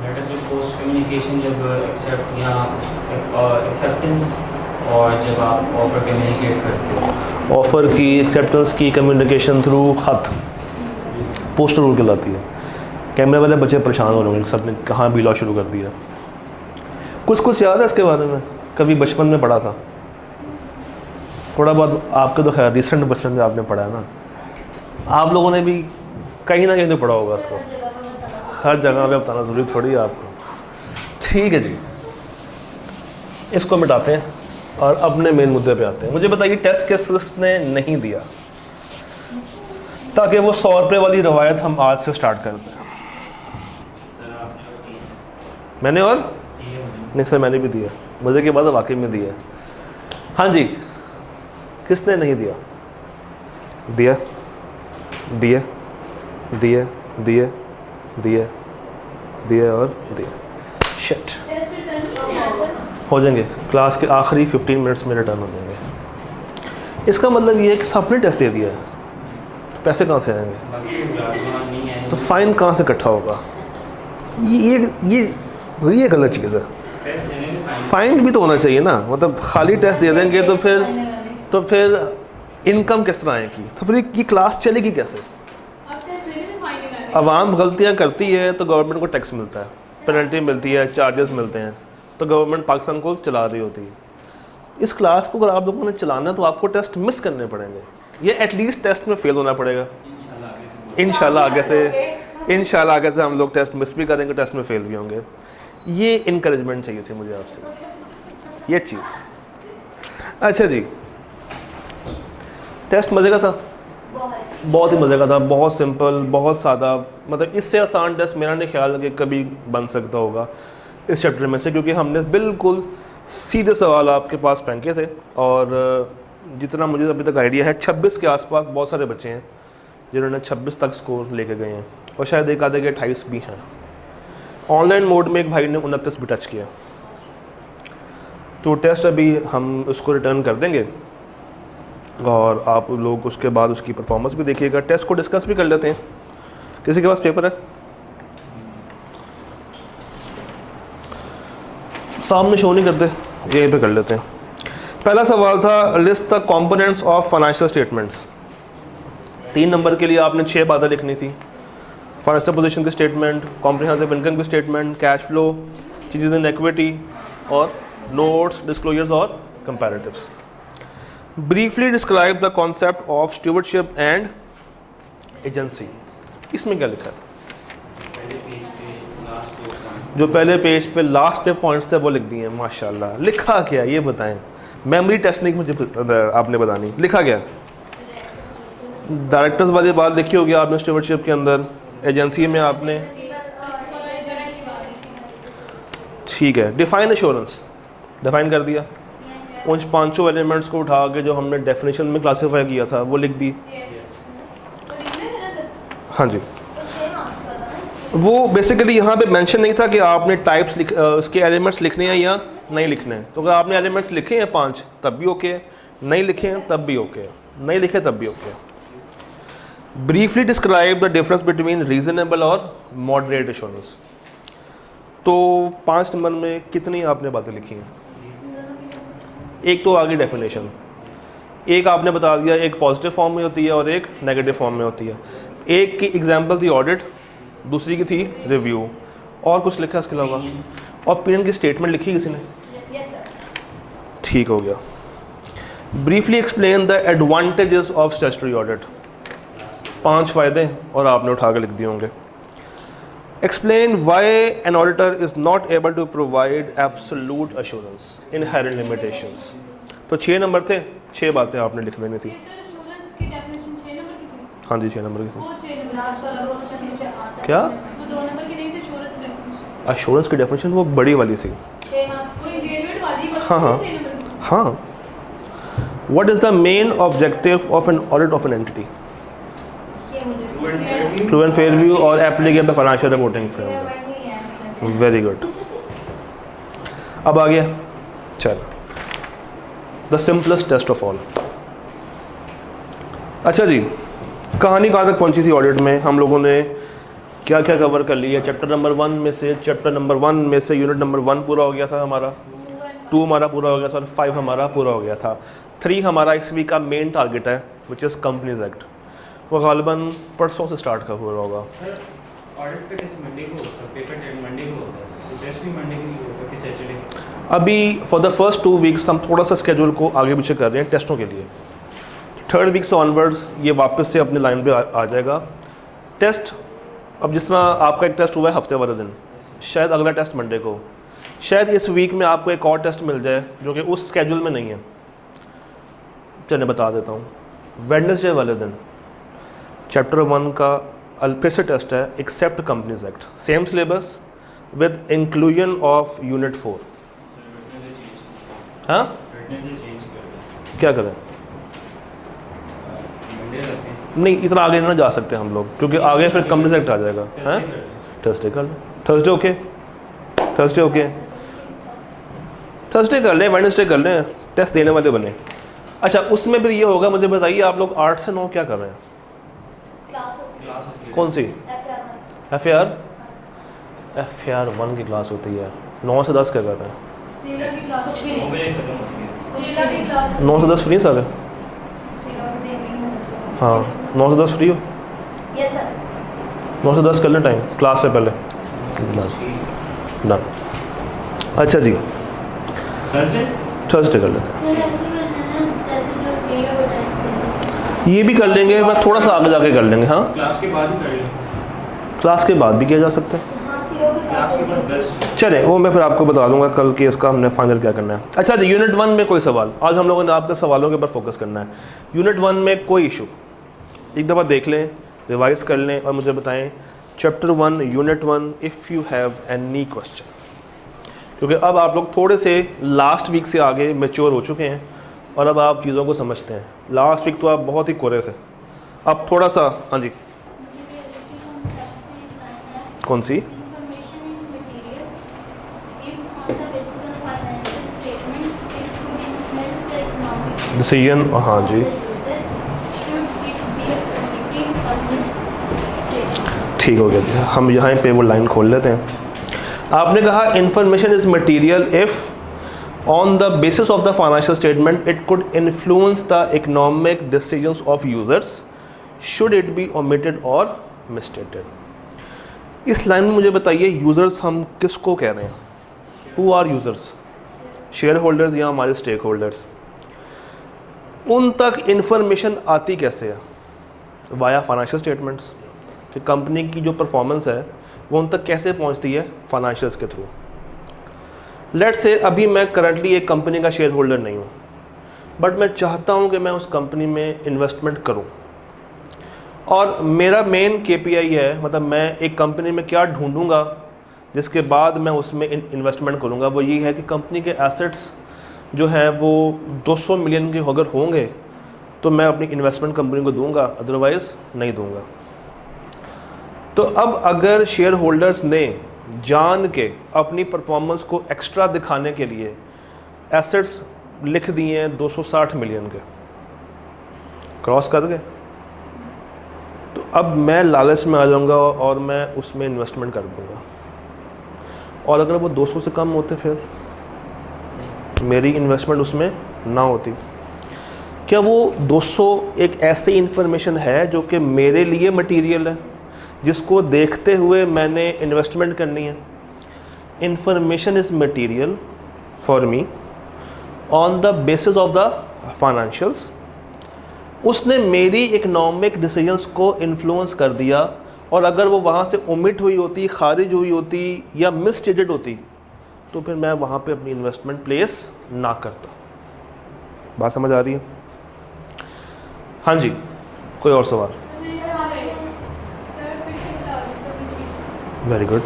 Letter जब post communication जब accept या एक्सेप्टेंस और जब आप ऑफर कम्युनिकेट करते हो। ऑफ़र की, एक्सेप्टेंस की कम्युनिकेशन थ्रू ख़त पोस्टर रूल कहलाती है। कैमरे वाले बच्चे परेशान हो रहे होंगे, सब ने कहाँ बीला शुरू कर दिया। कुछ याद है इसके बारे में? कभी बचपन में पढ़ा था थोड़ा बहुत, आपके तो खैर रिसेंट बचपन में आपने पढ़ा है ना, आप लोगों ने भी कहीं ना कहीं तो पढ़ा होगा इसको। हर जगह पे बताना ज़रूरी थोड़ी है आपको। ठीक है जी, इसको मिटाते हैं और अपने मेन मुद्दे पे आते हैं। मुझे बताइए टेस्ट किसने नहीं दिया, ताकि वो 100 रुपये वाली रवायत हम आज से स्टार्ट करते हैं। मैंने और नहीं सर, मैंने भी दिया, मज़े की बात है वाकई में दिया। हाँ जी, किसने नहीं दिया? दिया दिया दिया दिया दिया दिया और दिया। शिट, हो जाएंगे क्लास के आखिरी 15 मिनट्स में रिटर्न हो जाएंगे। इसका मतलब ये है कि सबने टेस्ट दे दिया है, पैसे कहाँ से आएंगे? तो फाइन कहाँ से इकट्ठा होगा? ये गलत चीज़ है। फाइन भी तो होना चाहिए ना, मतलब खाली टेस्ट दे देंगे तो फिर इनकम किस तरह आएगी? तो फिर ये क्लास चलेगी कैसे? आवाम गलतियाँ करती है तो गवर्नमेंट को टैक्स मिलता है, पेनल्टी मिलती है, चार्जेस मिलते हैं, तो गवर्नमेंट पाकिस्तान को चला रही होती है। इस क्लास को अगर आप लोगों ने चलाना है तो आपको टेस्ट मिस करने पड़ेंगे, ये एटलीस्ट टेस्ट में फेल होना पड़ेगा। इंशाल्लाह आगे से हम लोग टेस्ट मिस भी करेंगे, टेस्ट में फेल भी होंगे। ये इनकरेजमेंट चाहिए थी मुझे आपसे, ये चीज़। अच्छा जी, टेस्ट मज़े का था, बहुत ही मज़े का था, बहुत सिंपल, बहुत सादा। मतलब इससे आसान टेस्ट मेरा नहीं ख्याल कि कभी बन सकता होगा इस चैप्टर में से, क्योंकि हमने बिल्कुल सीधे सवाल आपके पास फेंके थे। और जितना मुझे अभी तक आइडिया है 26 के आसपास बहुत सारे बच्चे हैं जिन्होंने 26 तक स्कोर लेके गए हैं, और शायद एक आधे के 28 भी हैं। ऑनलाइन मोड में एक भाई ने 29 भी टच किया। तो टेस्ट अभी हम उसको रिटर्न कर देंगे और आप लोग उसके बाद उसकी परफॉर्मेंस भी देखिएगा। टेस्ट को डिस्कस भी कर लेते हैं। किसी के पास पेपर है? सामने शो नहीं करते, यहीं पे कर लेते हैं। पहला सवाल था list the components of financial statements. 3 नंबर के लिए आपने 6 बातें लिखनी थी। फाइनेंशियल पोजीशन की स्टेटमेंट, कॉम्प्रिहेंसिव इनकम की statement, cash flow, changes in equity और नोट्स, डिस्क्लोजर्स और comparatives. Briefly describe the concept of stewardship and agency. इसमें क्या लिखा है? जो पहले पेज पे लास्ट पे पॉइंट्स थे वो लिख दिए हैं। माशाल्लाह। लिखा क्या ये बताएं, मेमोरी टेस्ट नहीं मुझे आपने बतानी। लिखा क्या? डायरेक्टर्स वाली बात लिखी होगी आपने स्टूवर्डशिप के अंदर, एजेंसी में आपने, ठीक है। डिफाइन एश्योरेंस डिफाइन कर दिया। उन 500 एलिमेंट्स को उठा के जो हमने डेफिनेशन में क्लासीफाई किया था वो लिख दी। हाँ जी, वो बेसिकली यहाँ पे मेंशन नहीं था कि आपने टाइप्स उसके एलिमेंट्स लिखने हैं या नहीं लिखने हैं। तो अगर आपने एलिमेंट्स लिखे हैं 5 तब भी ओके है, नहीं लिखे हैं तब भी ओके है, नहीं लिखे तब भी ओके है। Briefly describe the difference between reasonable और मॉडरेट एश्योरेंस। तो 5 नंबर में कितनी आपने बातें लिखी हैं? एक तो आगे डेफिनेशन, एक आपने बता दिया, एक पॉजिटिव फॉर्म में होती है और एक नेगेटिव फॉर्म में होती है। एक की एग्जांपल थी ऑडिट, दूसरी की थी रिव्यू, और कुछ लिखा इसके अलावा? और ओपिनियन की स्टेटमेंट लिखी किसी ने? ठीक हो गया। Briefly explain the advantages of statutory audit. 5 फ़ायदे और आपने उठा के लिख दिए होंगे। Explain why an auditor is not able to provide absolute assurance, inherent limitations. तो 6 नंबर थे, 6 बातें आपने लिख देनी थी। हाँ जी, 6 नंबर की थी। क्या एश्योरेंस की डेफिनेशन? वो बड़ी वाली थी। हाँ हाँ हाँ। What is the main objective of an audit of an entity? True and fair view और applicable financial reporting framework. Very good. अब आ गया, चल the simplest test of all. अच्छा जी, कहानी कहाँ तक पहुँची थी ऑडिट में? हम लोगों ने क्या क्या कवर कर लिया? चैप्टर नंबर 1 में से यूनिट नंबर 1 पूरा हो गया था हमारा, 2 हमारा पूरा हो गया था और 5 हमारा पूरा हो गया था। 3 हमारा इस वीक का मेन टारगेट है विच इज़ कंपनीज एक्ट, वो गालिबन परसों से स्टार्ट का पूरा होगा। सर ऑडिट का टेस्ट मंडे को होता है, पेपर डेट मंडे को होता है, तो टेस्ट भी मंडे को ही होगा कि सैटरडे? अभी फॉर द फर्स्ट 2 वीक्स हम थोड़ा सा स्केड्यूल को आगे पीछे कर रहे हैं टेस्टों के लिए। 3rd वीक से ऑनवर्ड्स ये वापस से अपने लाइन पे आ जाएगा। टेस्ट अब जिस तरह आपका एक टेस्ट हुआ है हफ्ते वाले दिन, शायद अगला टेस्ट मंडे को, शायद इस वीक में आपको एक और टेस्ट मिल जाए जो कि उस स्केड्यूल में नहीं है। चलिए बता देता हूँ, वेडनेसडे वाले दिन चैप्टर 1 का फिर से टेस्ट है, except companies act, same syllabus with inclusion of unit 4। हाँ क्या करें? नहीं इतना आगे ना जा सकते हम लोग, क्योंकि आगे फिर कंपनीज एक्ट आ जाएगा। हैं थर्सडे कर लें, Thursday okay, Thursday okay, Thursday कर लें, वेडनेसडे कर लें, टेस्ट देने वाले बने। अच्छा उसमें फिर ये होगा, मुझे बताइए आप लोग 8 से 9 क्या कर रहे हैं? कौन सी? FAR 1 की क्लास होती है। 9 से 10 क्या कर रहे हैं? 9 से 10 फ्री सारे? हाँ 9 से 10 फ्री हो? 9 से 10 कर लें टाइम क्लास से पहले। डन। अच्छा जी थर्सडे कर लेते हैं, ये भी कर लेंगे, मैं थोड़ा सा आगे जाके कर लेंगे। हाँ क्लास के बाद ही कर लें, क्लास के बाद भी किया जा सकता है। क्लास के बाद 10 चले वो मैं फिर आपको बता दूंगा कल कि इसका हमने फाइनल क्या करना है। अच्छा जी यूनिट 1 में कोई सवाल? आज हम लोगों ने आपके सवालों के ऊपर फोकस करना है। यूनिट 1 में कोई इशू, एक दफ़ा देख लें, रिवाइज कर लें और मुझे बताएं chapter 1 unit 1 if you have any question, क्योंकि अब आप लोग थोड़े से लास्ट वीक से आगे मैच्योर हो चुके हैं और अब आप चीज़ों को समझते हैं। लास्ट वीक तो आप बहुत ही कोरे थे, अब थोड़ा सा। हाँ जी कौन सी? डिसीजन, हाँ जी ठीक हो गया जी। हम यहाँ पे वो लाइन खोल लेते हैं। आपने कहा information is material if on the basis of the financial statement it could influence the economic decisions of users, should it be omitted और मिसस्टेटेड। इस लाइन में मुझे बताइए यूज़र्स हम किसको कह रहे हैं? Who are users? Share holders या हमारे स्टेक होल्डर्स? उन तक इन्फॉर्मेशन आती कैसे है? वाया फाइनेंशियल स्टेटमेंट्स, कि कंपनी की जो परफॉर्मेंस है वो उन तक कैसे पहुंचती है? फाइनेंशियल्स के थ्रू। लेट्स से अभी मैं करंटली एक कंपनी का शेयर होल्डर नहीं हूँ, बट मैं चाहता हूँ कि मैं उस कंपनी में इन्वेस्टमेंट करूँ और मेरा मेन KPI है, मतलब मैं एक कंपनी में क्या ढूंढूंगा जिसके बाद मैं उसमें इन्वेस्टमेंट करूँगा, वो ये है कि कंपनी के एसेट्स जो हैं वो 200 मिलियन के अगर होंगे तो मैं अपनी इन्वेस्टमेंट कंपनी को दूंगा, अदरवाइज़ नहीं दूंगा। तो अब अगर शेयर होल्डर्स ने जान के अपनी परफॉर्मेंस को एक्स्ट्रा दिखाने के लिए एसेट्स लिख दिए हैं 260 मिलियन के, क्रॉस कर गए, तो अब मैं लालच में आ जाऊंगा और मैं उसमें इन्वेस्टमेंट कर दूंगा। और अगर वो 200 से कम होते फिर मेरी इन्वेस्टमेंट उसमें ना होती। क्या वो 200 एक ऐसी इन्फॉर्मेशन है जो कि मेरे लिए मटेरियल है, जिसको देखते हुए मैंने इन्वेस्टमेंट करनी है? Information is material for me on the basis of the financials. उसने मेरी इकोनॉमिक डिसीजंस को इन्फ्लुएंस कर दिया, और अगर वो वहाँ से ओमिट हुई होती, खारिज हुई होती या मिसस्टेटेड होती तो फिर मैं वहाँ पे अपनी इन्वेस्टमेंट प्लेस ना करता। बात समझ आ रही है? हाँ जी कोई और सवाल? Very good.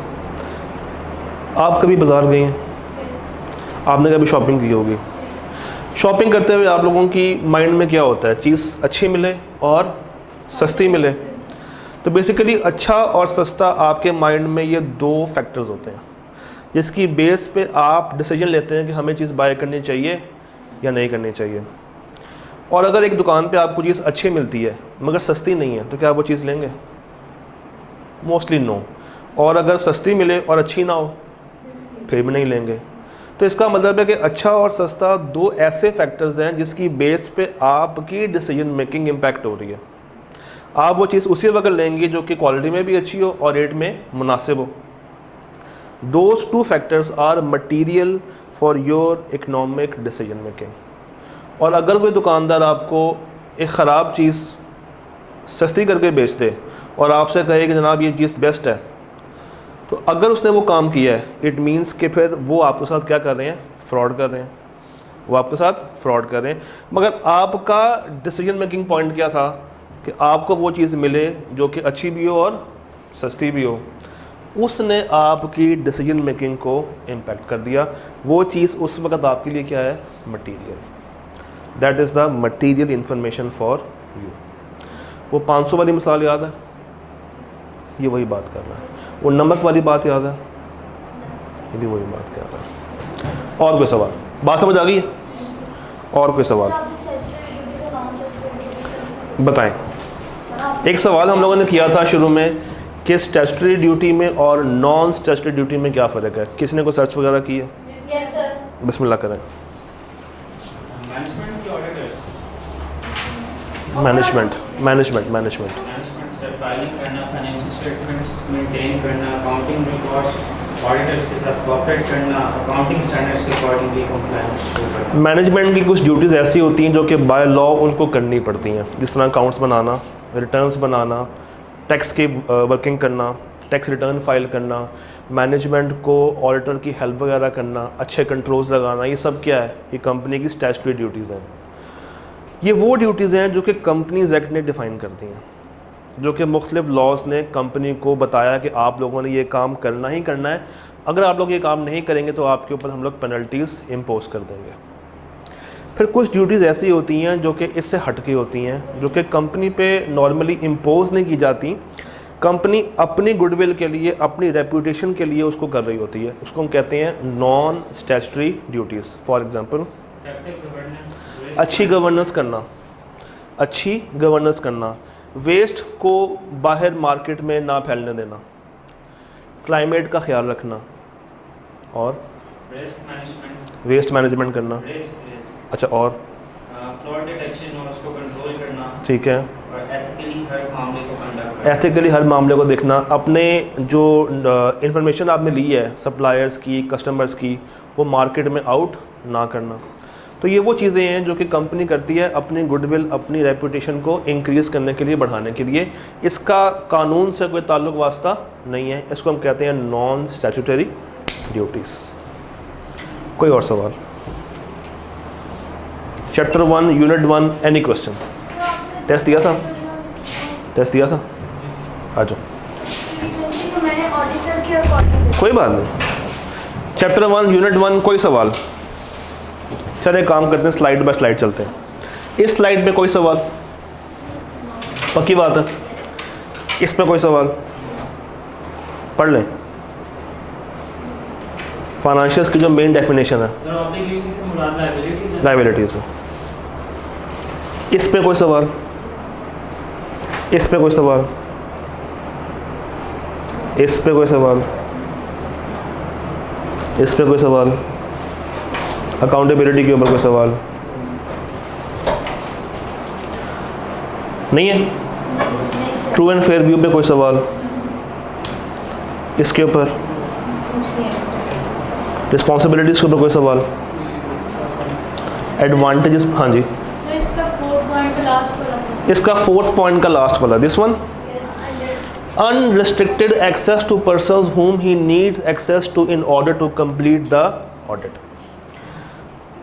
आप कभी बाज़ार गए हैं? आपने कभी शॉपिंग की होगी? शॉपिंग करते हुए आप लोगों की माइंड में क्या होता है? चीज़ अच्छी मिले और सस्ती मिले। तो बेसिकली अच्छा और सस्ता आपके माइंड में ये 2 फैक्टर्स होते हैं जिसकी बेस पे आप डिसीजन लेते हैं कि हमें चीज़ बाय करनी चाहिए या नहीं करनी चाहिए। और अगर एक दुकान पे आपको चीज़ अच्छी मिलती है मगर सस्ती नहीं है तो क्या आप वो चीज़ लेंगे? Mostly no. और अगर सस्ती मिले और अच्छी ना हो फिर भी नहीं लेंगे। तो इसका मतलब है कि अच्छा और सस्ता दो ऐसे फैक्टर्स हैं जिसकी बेस पे आपकी डिसीजन मेकिंग इम्पैक्ट हो रही है। आप वो चीज़ उसी वक्त लेंगे जो कि क्वालिटी में भी अच्छी हो और रेट में मुनासिब हो। Those two factors are material for your economic decision making. और अगर कोई दुकानदार आपको एक ख़राब चीज़ सस्ती करके बेच दे और आपसे कहे कि जनाब ये चीज़ बेस्ट है, तो अगर उसने वो काम किया है इट मीन्स कि फिर वो आपके साथ क्या कर रहे हैं, फ्रॉड कर रहे हैं। वो आपके साथ फ्रॉड कर रहे हैं। मगर आपका डिसीजन मेकिंग पॉइंट क्या था कि आपको वो चीज़ मिले जो कि अच्छी भी हो और सस्ती भी हो। उसने आपकी डिसीजन मेकिंग को इम्पैक्ट कर दिया। वो चीज़ उस वक्त आपके लिए क्या है, material. That is the material information for you. वो 500 वाली मिसाल याद है, ये वही बात कर रहा है। वो नमक वाली बात याद है, ये भी वही बात कर रहा है। और कोई सवाल, बात समझ आ गई है? और कोई सवाल बताएं। एक सवाल हम लोगों ने किया था शुरू में कि स्टैट्यूटरी ड्यूटी में और नॉन स्टैट्यूटरी ड्यूटी में क्या फ़र्क है। किसी ने कोई सर्च वगैरह की है? Yes sir. बिस्मिल्लाह करें। मैनेजमेंट की ऑडिटर्स, मैनेजमेंट से फाइलिंग करना, फाइनेंशियल स्टेटमेंट्स मेंटेन करना, अकाउंटिंग रिकॉर्ड्स ऑडिटर्स के साथ कोऑपरेट करना, अकाउंटिंग स्टैंडर्ड्स के अकॉर्डिंगली कंप्लायंस। मैनेजमेंट की कुछ ड्यूटीज़ ऐसी होती हैं जो कि बाय लॉ उनको करनी पड़ती हैं, जिस तरह अकाउंट्स बनाना, रिटर्न्स बनाना, टैक्स की वर्किंग करना, टैक्स रिटर्न फाइल करना, मैनेजमेंट को ऑडिटर की हेल्प वगैरह करना, अच्छे कंट्रोल्स लगाना। ये सब क्या है, ये कंपनी की स्टैट्यूटरी ड्यूटीज़ हैं। ये वो ड्यूटीज़ हैं जो कि कंपनीज एक्ट ने डिफ़ाइन कर दी हैं, जो कि मुख्तलिफ लॉज ने कंपनी को बताया कि आप लोगों ने ये काम करना ही करना है। अगर आप लोग ये काम नहीं करेंगे तो आपके ऊपर हम लोग पेनल्टीज़ इम्पोज कर देंगे। फिर कुछ ड्यूटीज़ ऐसी होती हैं जो कि इससे हटके होती हैं, जो कि कंपनी पे नॉर्मली इम्पोज नहीं की जाती। कंपनी अपनी गुडविल के लिए, अपनी रेपूटेशन के लिए उसको कर रही होती है। उसको हम कहते हैं non statutory duties. For example अच्छी गवर्नेंस करना, वेस्ट को बाहर मार्केट में ना फैलने देना, क्लाइमेट का ख्याल रखना, और वेस्ट मैनेजमेंट करना। अच्छा, और फ्रॉड डिटेक्शन और उसको कंट्रोल करना। ठीक है। और एथिकली हर मामले को कंडक्ट करना। एथिकली हर मामले को देखना, अपने जो इंफॉर्मेशन आपने ली है सप्लायर्स की, कस्टमर्स की, वो मार्केट में आउट ना करना। तो ये वो चीज़ें हैं जो कि कंपनी करती है अपनी गुडविल, अपनी रेपूटेशन को इंक्रीज़ करने के लिए, बढ़ाने के लिए। इसका कानून से कोई ताल्लुक वास्ता नहीं है। इसको हम कहते हैं नॉन स्टैट्यूटरी ड्यूटीज़। कोई और सवाल? Chapter 1 unit 1 any question? Test दिया था? आ जाओ, कोई बात नहीं। चैप्टर 1 यूनिट 1 कोई सवाल? चले काम करते हैं, स्लाइड बाय स्लाइड चलते हैं। इस स्लाइड पे कोई सवाल? पक्की बात है, इस पे कोई सवाल? पढ़ लें। फाइनेंशियल्स की जो मेन डेफिनेशन है लायबिलिटीज है। इस पे कोई सवाल? इस पे कोई सवाल? इस पे कोई सवाल? इस पे कोई सवाल? अकाउंटेबिलिटी के ऊपर कोई सवाल नहीं है? ट्रू एंड फेयर व्यू पे कोई सवाल? इसके ऊपर रिस्पॉन्सिबिलिटीज़ के ऊपर कोई सवाल? एडवांटेजेस, हाँ जी। इसका 4th पॉइंट का लास्ट वाला, this one, unrestricted access to persons whom he needs access to in order to complete the audit।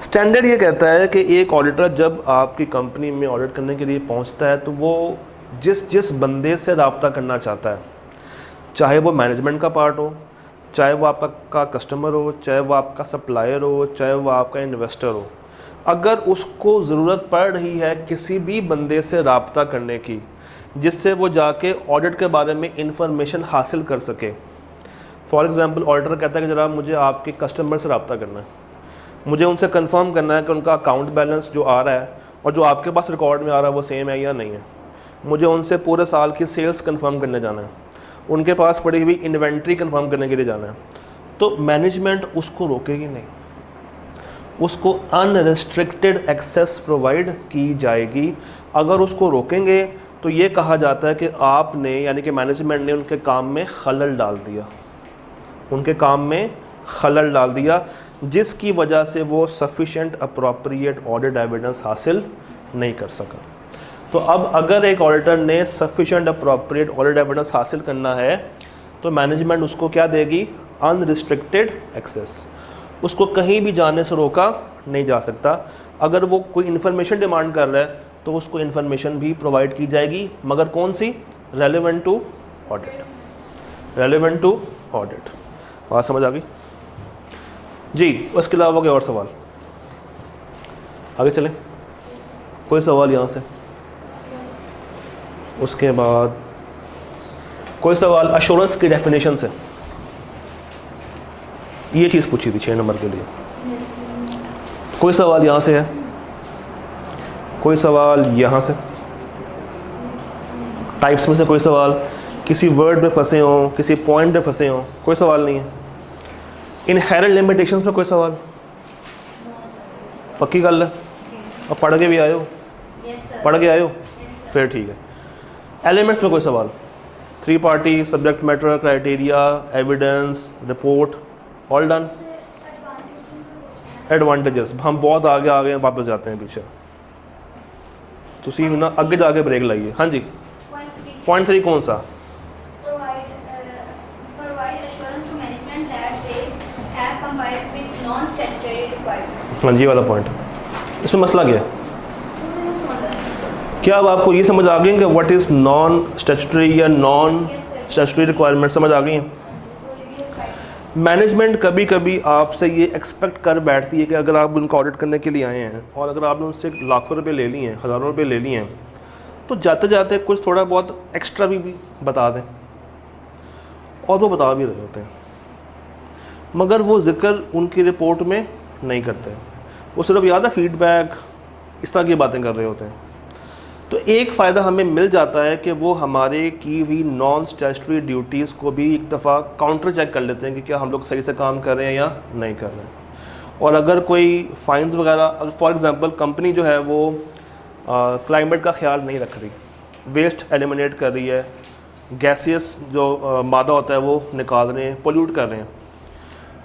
Standard ये कहता है कि एक ऑडिटर जब आपकी कंपनी में ऑडिट करने के लिए पहुंचता है तो वो जिस बंदे से रब्ता करना चाहता है, चाहे वो मैनेजमेंट का पार्ट हो, चाहे वो आपका कस्टमर हो, चाहे वो आपका सप्लायर हो, चाहे वो आपका इन्वेस्टर हो, अगर उसको ज़रूरत पड़ रही है किसी भी बंदे से रब्ता करने की जिससे वो जाके ऑडिट के बारे में इंफॉर्मेशन हासिल कर सके। फॉर एग्ज़ाम्पल ऑडिटर कहता है कि जरा मुझे आपके कस्टमर से रब्ता करना है, मुझे उनसे कंफर्म करना है कि उनका अकाउंट बैलेंस जो आ रहा है और जो आपके पास रिकॉर्ड में आ रहा है वो सेम है या नहीं है, मुझे उनसे पूरे साल की सेल्स कंफर्म करने जाना है, उनके पास पड़ी हुई इन्वेंट्री कंफर्म करने के लिए जाना है, तो मैनेजमेंट उसको रोकेगी नहीं, उसको अनरिस्ट्रिक्टेड एक्सेस प्रोवाइड की जाएगी। अगर उसको रोकेंगे तो ये कहा जाता है कि आपने यानी कि मैनेजमेंट ने उनके काम में खलल डाल दिया, उनके काम में खलल डाल दिया, जिसकी वजह से वो सफिशेंट अप्रोप्रिएट ऑडिट एविडेंस हासिल नहीं कर सका। तो अब अगर एक ऑडिटर ने सफिशेंट अप्रोप्रिएट ऑडिट एविडेंस हासिल करना है तो मैनेजमेंट उसको क्या देगी? Unrestricted access. उसको कहीं भी जाने से रोका नहीं जा सकता। अगर वो कोई इन्फॉर्मेशन डिमांड कर रहा है तो उसको इन्फॉर्मेशन भी प्रोवाइड की जाएगी, मगर कौन सी? Relevant to audit, relevant to audit. बात समझ आ गई जी? उसके अलावा कोई और सवाल? आगे चलें, कोई सवाल यहाँ से? उसके बाद कोई सवाल एश्योरेंस की डेफिनेशन से? ये चीज़ पूछी थी 6 नंबर के लिए। कोई सवाल यहाँ से है? कोई सवाल यहाँ से? टाइप्स में से कोई सवाल? किसी वर्ड में फंसे हों, किसी पॉइंट में फंसे हों? कोई सवाल नहीं है। इनहेरेंट लिमिटेशंस में कोई सवाल? पक्की गल है? और पढ़ के भी आए हो? पढ़ के आए हो? फिर ठीक है। एलिमेंट्स में कोई सवाल? 3 party, subject matter, criteria, evidence, report, all done. Advantages हम बहुत आगे आ गए हैं, वापस जाते हैं पीछे। तुसी ना अगे जाके ब्रेक लाइए। हाँ जी, पॉइंट 3 कौन सा? हाँ जी वाला पॉइंट। इसमें मसला क्या है? क्या अब आपको ये समझ आ गई कि व्हाट इज़ नॉन स्टैट्यूटरी या नॉन स्टैट्यूटरी रिक्वायरमेंट समझ आ गई हैं? मैनेजमेंट कभी कभी आपसे ये एक्सपेक्ट कर बैठती है कि अगर आप उनको ऑडिट करने के लिए आए हैं और अगर आपने उनसे लाखों रुपए ले लिए हैं, हज़ारों रुपए ले लिए हैं, तो जाते जाते कुछ थोड़ा बहुत एक्स्ट्रा भी बता दें, और वो बता भी रहे होते हैं, मगर वो जिक्र उनकी रिपोर्ट में नहीं करते। वो सिर्फ याद है फीडबैक, इस तरह की बातें कर रहे होते हैं। तो एक फ़ायदा हमें मिल जाता है कि वो हमारे की हुई नॉन स्टैट्यूटरी ड्यूटीज़ को भी एक दफ़ा काउंटर चेक कर लेते हैं कि क्या हम लोग सही से काम कर रहे हैं या नहीं कर रहे हैं। और अगर कोई फाइन्स वगैरह, फॉर एग्ज़ाम्पल कंपनी जो है वो क्लाइमेट का ख्याल नहीं रख रही, वेस्ट एलिमिनेट कर रही है, गैसियस जो मादा होता है वो निकाल रहे हैं, पोल्यूट कर रहे हैं,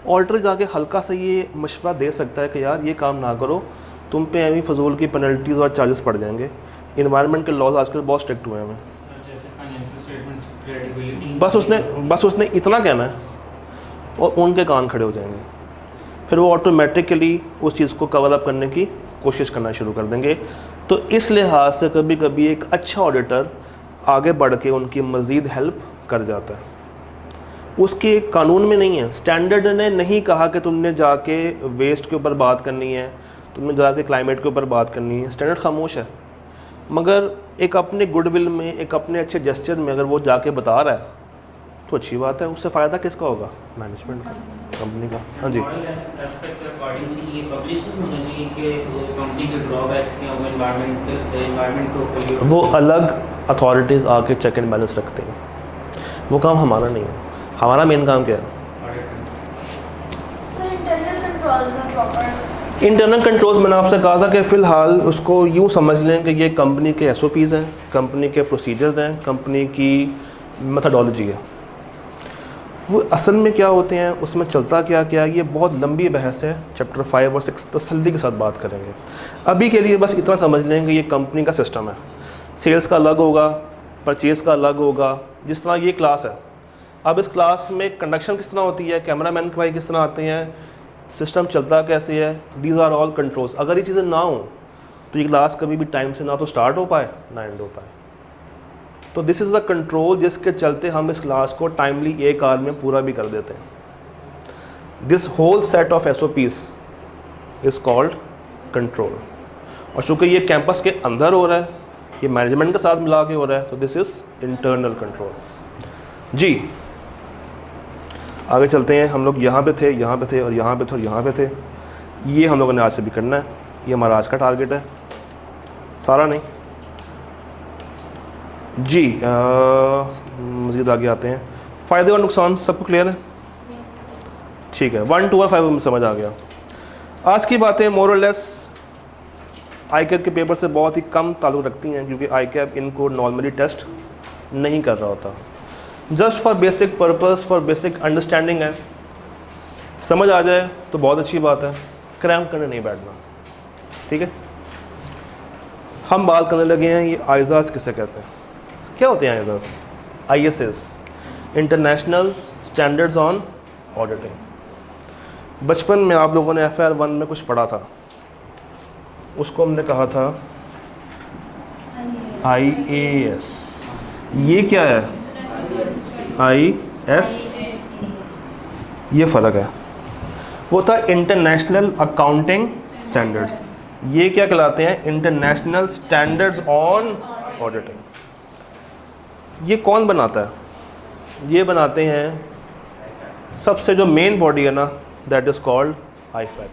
ऑडिटर जाके हल्का सा ये मशवरा दे सकता है कि यार ये काम ना करो, तुम पे ऐवी फजूल की पेनल्टीज़ और चार्जेस पड़ जाएंगे। इन्वायरमेंट के लॉज आजकल बहुत स्ट्रिक्ट हुए हैं। बस उसने इतना कहना है और उनके कान खड़े हो जाएंगे, फिर वो ऑटोमेटिकली उस चीज़ को कवर अप करने की कोशिश करना शुरू कर देंगे। तो इस लिहाज से कभी कभी एक अच्छा ऑडिटर आगे बढ़ के उनकी मज़ीद हेल्प कर जाता है। उसके कानून में नहीं है, स्टैंडर्ड ने नहीं कहा कि तुमने जाके वेस्ट के ऊपर बात करनी है, तुमने जाके क्लाइमेट के ऊपर बात करनी है, स्टैंडर्ड खामोश है। मगर एक अपने गुडविल में, एक अपने अच्छे जेस्चर में अगर वो जाके बता रहा है तो अच्छी बात है। उससे फ़ायदा किसका होगा? मैनेजमेंट का, कंपनी का। हाँ जी, वो अलग अथॉरिटीज़ आके चेक एंड बैलेंस रखते हैं, वो काम हमारा नहीं है। हमारा मेन काम क्या है? इंटरनल कंट्रोल्स मैंने आपसे कहा था कि फ़िलहाल उसको यूँ समझ लें कि ये कंपनी के SOPs हैं, कंपनी के प्रोसीजर्स हैं, कंपनी की मेथडोलॉजी है। वो असल में क्या होते हैं, उसमें चलता क्या क्या, ये बहुत लंबी बहस है। चैप्टर 5 और 6 तसल्ली के साथ बात करेंगे। अभी के लिए बस इतना समझ लें कि ये कंपनी का सिस्टम है। सेल्स का अलग होगा, परचेज़ का अलग होगा। जिस तरह ये क्लास है, अब इस क्लास में कंडक्शन किस तरह होती है, कैमरा मैन के भाई किस तरह आते हैं, सिस्टम चलता कैसे है, दीज आर ऑल कंट्रोल्स। अगर ये चीज़ें ना हो तो ये क्लास कभी भी टाइम से ना तो स्टार्ट हो पाए ना एंड हो पाए। तो दिस इज़ द कंट्रोल जिसके चलते हम इस क्लास को टाइमली 1 आवर में पूरा भी कर देते हैं। This whole set of SOPs is called control. और चूँकि ये कैंपस के अंदर हो रहा है, ये मैनेजमेंट के साथ मिला के हो रहा है, तो दिस इज़ इंटरनल कंट्रोल। जी आगे चलते हैं। हम लोग यहाँ पे थे, यहाँ पे थे और यहाँ पे थे और यहाँ पे थे। ये हम लोगों ने आज से भी करना है, ये हमारा आज का टारगेट है, सारा नहीं। जी मज़ीद आगे आते हैं। फ़ायदे और नुकसान सबको क्लियर है? ठीक है, 1, 2 और 5 में समझ आ गया। आज की बातें मोर और लेस आई कैप के पेपर से बहुत ही कम ताल्लुक़ रखती हैं, क्योंकि आई कैप इनको नॉर्मली टेस्ट नहीं कर रहा होता। Just for basic purpose, for basic understanding है, समझ आ जाए तो बहुत अच्छी बात है, क्रैम करने नहीं बैठना। ठीक है, हम बात करने लगे हैं ये आइज़ाज किसे कहते हैं। क्या होते हैं आइज़ाज? ISS, international standards on auditing. बचपन में आप लोगों ने FR 1 में कुछ पढ़ा था, उसको हमने कहा था IAS। ये क्या है? IS, ये फ़र्क है। वो था इंटरनेशनल अकाउंटिंग स्टैंडर्ड्स, ये क्या कहलाते हैं? International standards on auditing. ये कौन बनाता है? ये बनाते हैं सबसे जो मेन बॉडी है ना, that is called IFAC,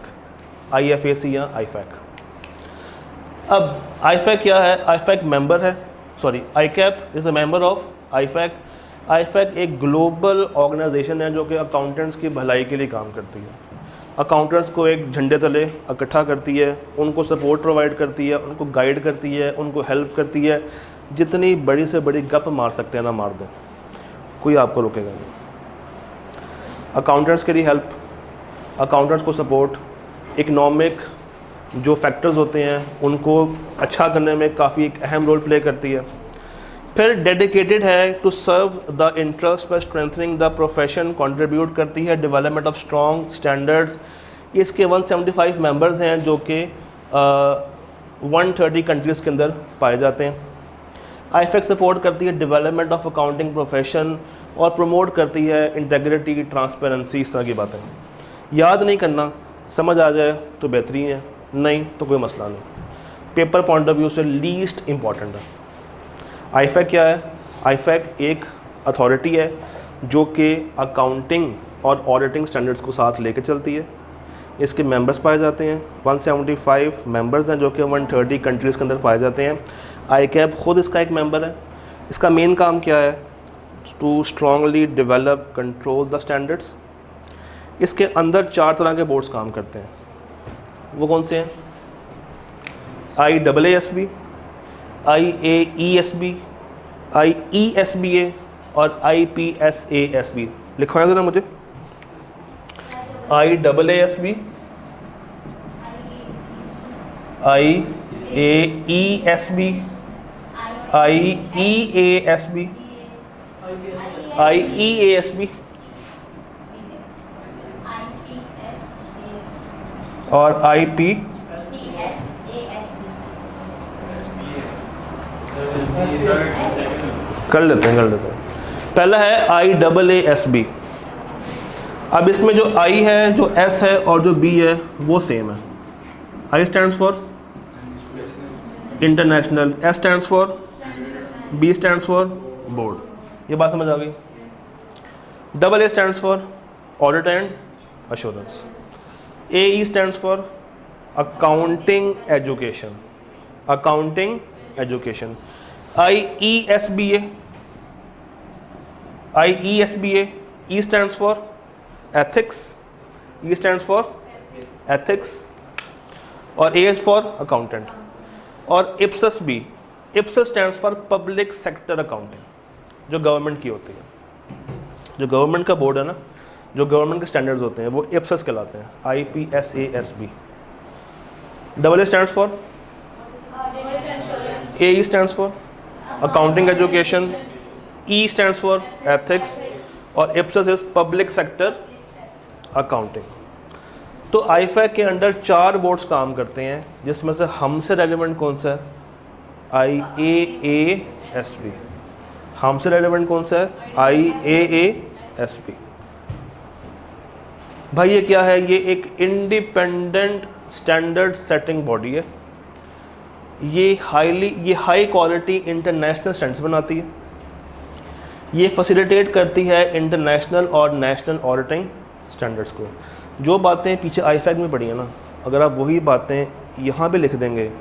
IFAC या IFAC। अब IFAC क्या है? IFAC मेंबर है, sorry ICAP is a member of IFAC। IFAC एक ग्लोबल ऑर्गेनाइजेशन है जो कि अकाउंटेंट्स की भलाई के लिए काम करती है। अकाउंटेंट्स को एक झंडे तले इकट्ठा करती है, उनको सपोर्ट प्रोवाइड करती है, उनको गाइड करती है, उनको हेल्प करती है। जितनी बड़ी से बड़ी गप मार सकते हैं ना मार दें, कोई आपको रोकेगा नहीं। अकाउंटेंट्स के लिए हेल्प, अकाउंटेंट्स को सपोर्ट, इकनॉमिक जो फैक्टर्स होते हैं उनको अच्छा करने में काफ़ी एक अहम रोल प्ले करती है। फिर डेडिकेटेड है to serve the interest by strengthening the profession, contribute करती है डेवलपमेंट ऑफ स्ट्रॉन्ग स्टैंडर्ड्स। इसके 175 मेंबर्स हैं जो कि 130 कंट्रीज़ के अंदर पाए जाते हैं। IFAC सपोर्ट करती है डेवलपमेंट ऑफ अकाउंटिंग प्रोफेशन और प्रमोट करती है इंटेग्रिटी, ट्रांसपेरेंसी, इस तरह की बातें। याद नहीं करना, समझ आ जाए तो बेहतरीन है, नहीं तो कोई मसला नहीं। पेपर पॉइंट ऑफ व्यू से लीस्ट इम्पॉर्टेंट है। IFAC क्या है? IFAC एक अथॉरिटी है जो कि अकाउंटिंग और ऑडिटिंग स्टैंडर्ड्स को साथ लेके चलती है। इसके मेंबर्स पाए जाते हैं, 175 मेंबर्स हैं जो कि 130 कंट्रीज़ के अंदर पाए जाते हैं। ICAP खुद इसका एक मेंबर है। इसका मेन काम क्या है? To strongly develop control the standards. इसके अंदर 4 तरह के बोर्ड्स काम करते हैं। वो कौन से हैं? IAASB, IAESB, IESBA और IPSASB। लिखवाएं ज़रा मुझे। IAASB, IAESB, IEASB, IEASB और IP कर लेते हैं। पहला है IAASB। अब इसमें जो I है, जो S है और जो B है वो सेम है। I stands for international, S stands for, B stands for board. ये बात समझ आ गई? AA stands for audit and assurance. AE stands for accounting education, accounting education. IESBA, IESBA, E stands for ethics, E stands for ethics और A is for accountant। और IPSAS भी, IPSAS stands for public sector accounting, जो government की होती है। जो government का board है ना, जो गवर्नमेंट के स्टैंडर्ड्स होते हैं वो IPSAS कहलाते हैं, IPSASB। AA stands for, AE stands for accounting education, E stands for ethics और IPSAS is public sector accounting। तो IFAC के अंडर 4 बोर्ड्स काम करते हैं, जिसमें से हमसे रेलेवेंट कौन सा है? IAASB। हमसे रेलेवेंट कौन सा है? IAASB। भाई ये क्या है? ये एक इंडिपेंडेंट स्टैंडर्ड सेटिंग बॉडी है। ये हाई क्वालिटी इंटरनेशनल स्टैंडर्ड्स बनाती है। ये फैसिलिटेट करती है इंटरनेशनल और नेशनल ऑडिटिंग स्टैंडर्ड्स को। जो बातें पीछे IFAC में पड़ी है ना, अगर आप वही बातें यहाँ पे लिख देंगे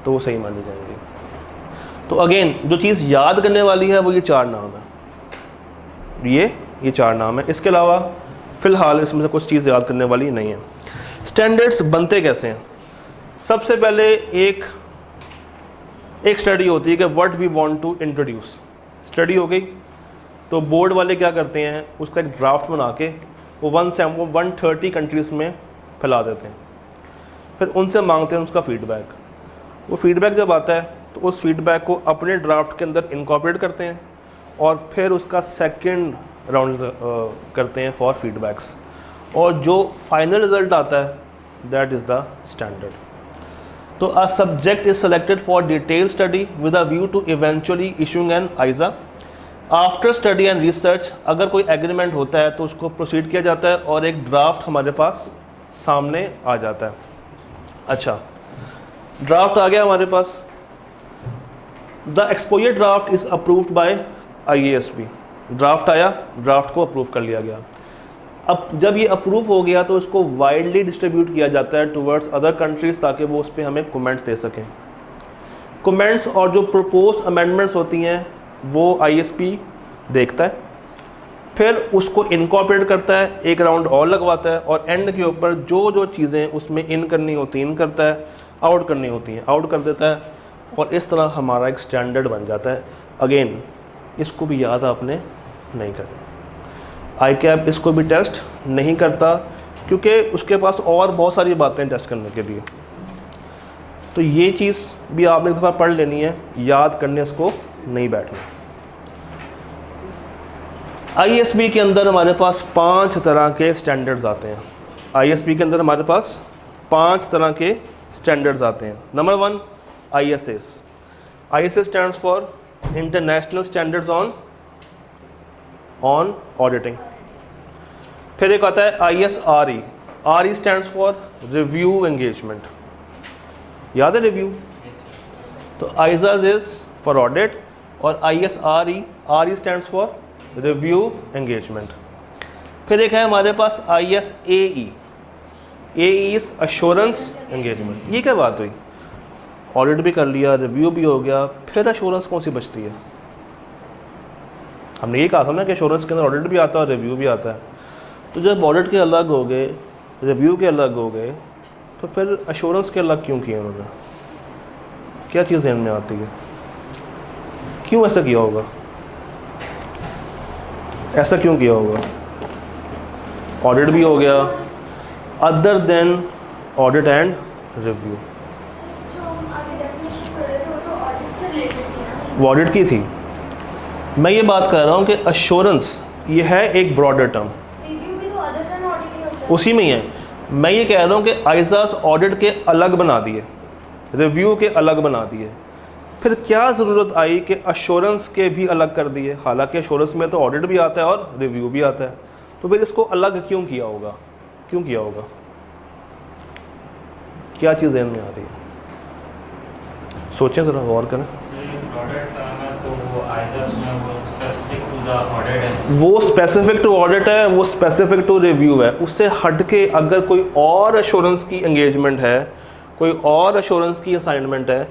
तो वो सही मानी जाएंगी। तो अगेन जो चीज़ याद करने वाली है वो ये 4 नाम है, ये ये 4 नाम है। इसके अलावा फ़िलहाल इसमें से कुछ चीज़ याद करने वाली नहीं है। स्टैंडर्ड्स बनते कैसे हैं? सबसे पहले एक स्टडी होती है कि what we want to introduce. Study हो गई तो बोर्ड वाले क्या करते हैं, उसका एक ड्राफ्ट बना के वो 130 कंट्रीज़ में फैला देते हैं। फिर उनसे मांगते हैं उसका फ़ीडबैक। वो फ़ीडबैक जब आता है तो उस फीडबैक को अपने ड्राफ्ट के अंदर इनकॉर्पोरेट करते हैं और फिर उसका सेकंड राउंड करते हैं फॉर फीडबैक्स, और जो फाइनल रिजल्ट आता है दैट इज़ द स्टैंडर्ड। तो a subject is selected for detail study with a view to eventually issuing an IAS. After study and research अगर कोई एग्रीमेंट होता है तो उसको प्रोसीड किया जाता है और एक ड्राफ्ट हमारे पास सामने आ जाता है। अच्छा, ड्राफ्ट आ गया हमारे पास। The exposure draft is approved by IASB। Draft आया, ड्राफ्ट को अप्रूव कर लिया गया। अब जब ये अप्रूव हो गया तो इसको वाइडली डिस्ट्रीब्यूट किया जाता है टुवर्ड्स अदर कंट्रीज़ ताकि वो उस पर हमें कमेंट्स दे सकें। कमेंट्स और जो प्रपोज अमेंडमेंट्स होती हैं वो IASB देखता है, फिर उसको इनकॉर्पोरेट करता है, एक राउंड और लगवाता है और एंड के ऊपर जो जो चीज़ें उसमें इन करनी होती हैं इन करता है, आउट करनी होती हैं आउट कर देता है, और इस तरह हमारा एक स्टैंडर्ड बन जाता है। अगेन इसको भी याद आपने नहीं करना। ICAP इसको भी टेस्ट नहीं करता क्योंकि उसके पास और बहुत सारी बातें टेस्ट करने के लिए। तो ये चीज़ भी आपने एक दफ़ा पढ़ लेनी है, याद करने इसको नहीं बैठना। IASB के अंदर हमारे पास 5 तरह के स्टैंडर्ड्स आते हैं। IASB के अंदर हमारे पास 5 तरह के स्टैंडर्ड्स आते हैं। Number 1 ISS। ISS stands for international standards on auditing. फिर एक आता है ISRE। RE stands for review engagement. याद है रिव्यू? तो ISAS इज फॉर ऑडिट और ISRE, RE stands for review engagement. फिर एक है हमारे पास ISAE। AE is assurance engagement. ये क्या बात हुई? ऑडिट भी कर लिया, रिव्यू भी हो गया, फिर अश्योरेंस कौन सी बचती है? हमने ये कहा था ना कि अश्योरेंस के अंदर ऑडिट भी आता है और रिव्यू भी आता है। तो जब ऑडिट के अलग हो गए, रिव्यू के अलग हो गए, तो फिर अश्योरेंस के अलग क्यों किए उन्होंने? क्या चीज़ ध्यान में आती है? क्यों ऐसा किया होगा? ऐसा क्यों किया होगा? ऑडिट भी हो गया, other than audit and review. वो ऑडिट की थी। मैं ये बात कर रहा हूँ कि अश्योरेंस ये है एक ब्रॉडर टर्म, उसी में ही है। मैं ये कह रहा हूँ कि ISAS ऑडिट के अलग बना दिए, रिव्यू के अलग बना दिए, फिर क्या ज़रूरत आई कि अश्योरेंस के भी अलग कर दिए? हालांकि अश्योरेंस में तो ऑडिट भी आता है और रिव्यू भी आता है, तो फिर इसको अलग क्यों किया होगा? क्यों किया होगा? क्या चीज़ ध्यान में आ रही है? सोचें ज़रा, गौर करें। वो स्पेसिफिक टू ऑडिट है, वो स्पेसिफिक टू रिव्यू है। उससे हट के अगर कोई और अश्योरेंस की एंगेजमेंट है, कोई और अश्योरेंस की असाइनमेंट है,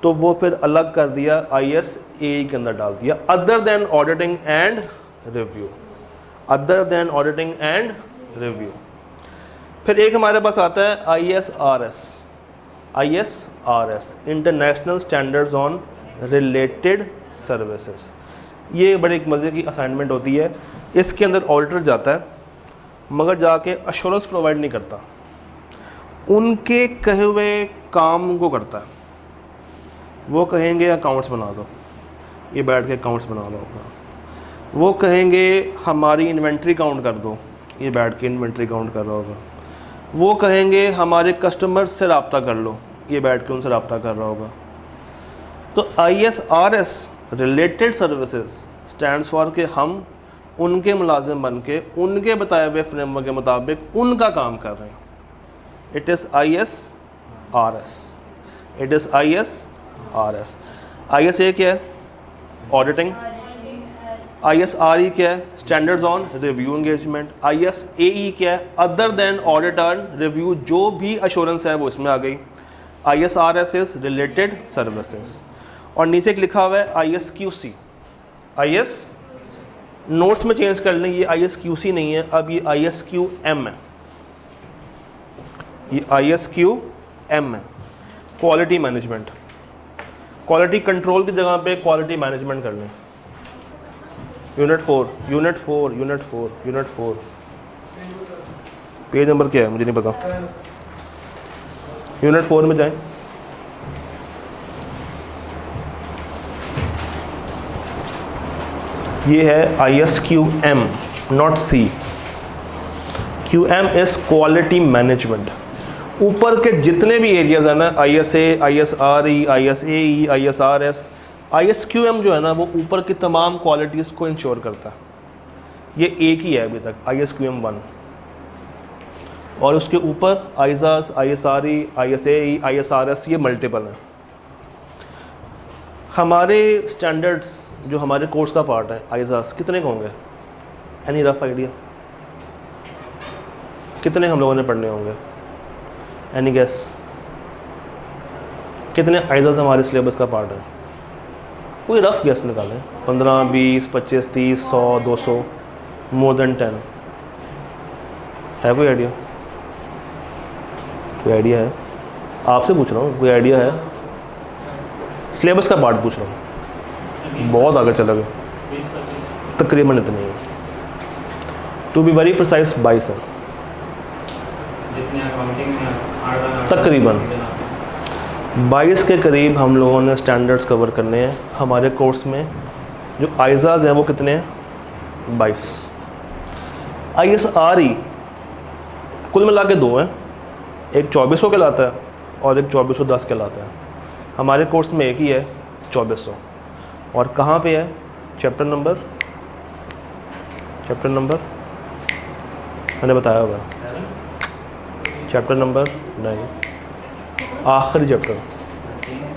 तो वो फिर अलग कर दिया, ISAE के अंदर डाल दिया, other than auditing and review. Other than auditing and review. फिर एक हमारे पास आता है ISRS। ISRS international standards on related services. ये बड़ी एक मज़े की असाइनमेंट होती है। इसके अंदर ऑडिटर जाता है मगर जाके अश्योरेंस प्रोवाइड नहीं करता, उनके कहे हुए काम को करता है। वो कहेंगे अकाउंट्स बना दो, ये बैठ के अकाउंट्स बना दो। वो कहेंगे हमारी इन्वेंट्री काउंट कर दो, ये बैठ के इन्वेंट्री काउंट कर रहा होगा। वो कहेंगे हमारे कस्टमर्स से रब्ता कर लो, ये बैठ के उनसे रब्ता कर रहा होगा। तो ISRS related services stands for के हम उनके मुलाजिम बन के उनके बताए हुए फ्रेमवर्क के मुताबिक उनका काम कर रहे हैं। It is ISRS। It is ISRS। ISA क्या है? ऑडिटिंग। ISRE क्या है? Standards on review engagement. ISAE क्या है? Other than audit and review, जो भी अश्योरेंस है वो इसमें आ गई। ISRS is related services. और नीचे लिखा हुआ है ISQC। नोट्स में चेंज कर लें, ये ISQC नहीं है, अब ये ISQM है, ये ISQM है, क्वालिटी मैनेजमेंट। क्वालिटी कंट्रोल की जगह पे क्वालिटी मैनेजमेंट कर लें। यूनिट 4 पेज नंबर क्या है मुझे नहीं पता। यूनिट 4 में जाएं। ये है ISQM, not C। QM is quality management. ऊपर के जितने भी एरियाज हैं ना, ISA, ISRE, ISAE, ISRS, ISQM जो है ना, वो ऊपर की तमाम क्वालिटीज़ को इंश्योर करता है। ये एक ही है अभी तक, ISQM 1, और उसके ऊपर ISAS, ISRE, ISAE, ISRS, ये मल्टीपल हैं। हमारे स्टैंडर्ड्स जो हमारे कोर्स का पार्ट है, ISAS कितने के होंगे? Any rough idea? कितने हम लोगों ने पढ़ने होंगे? Any guess? कितने ISAS हमारे सिलेबस का पार्ट है? कोई रफ गेस निकालें। 15, 20, 25, 30, 100, 200, मोर देन 10 है? कोई आइडिया? कोई आइडिया है? आपसे पूछ रहा हूँ, कोई आइडिया है? सिलेबस का पार्ट पूछ रहा हूँ, बहुत आगे चला गया। 20-25 तकरीबन इतने ही, टू बी वेरी प्रिसाइज 22 है जितने अकाउंटिंग में तकरीबन 22 के करीब हम लोगों ने स्टैंडर्ड्स कवर करने हैं हमारे कोर्स में। जो ISAs हैं वो कितने हैं? 22। ISRE कुल मिला के 2 हैं, एक 2400 कहलाता है और एक 2410 कहलाता है। हमारे कोर्स में एक ही है 2400। और कहाँ पे है? चैप्टर नंबर मैंने बताया होगा, चैप्टर नंबर 9, आखिरी चैप्टर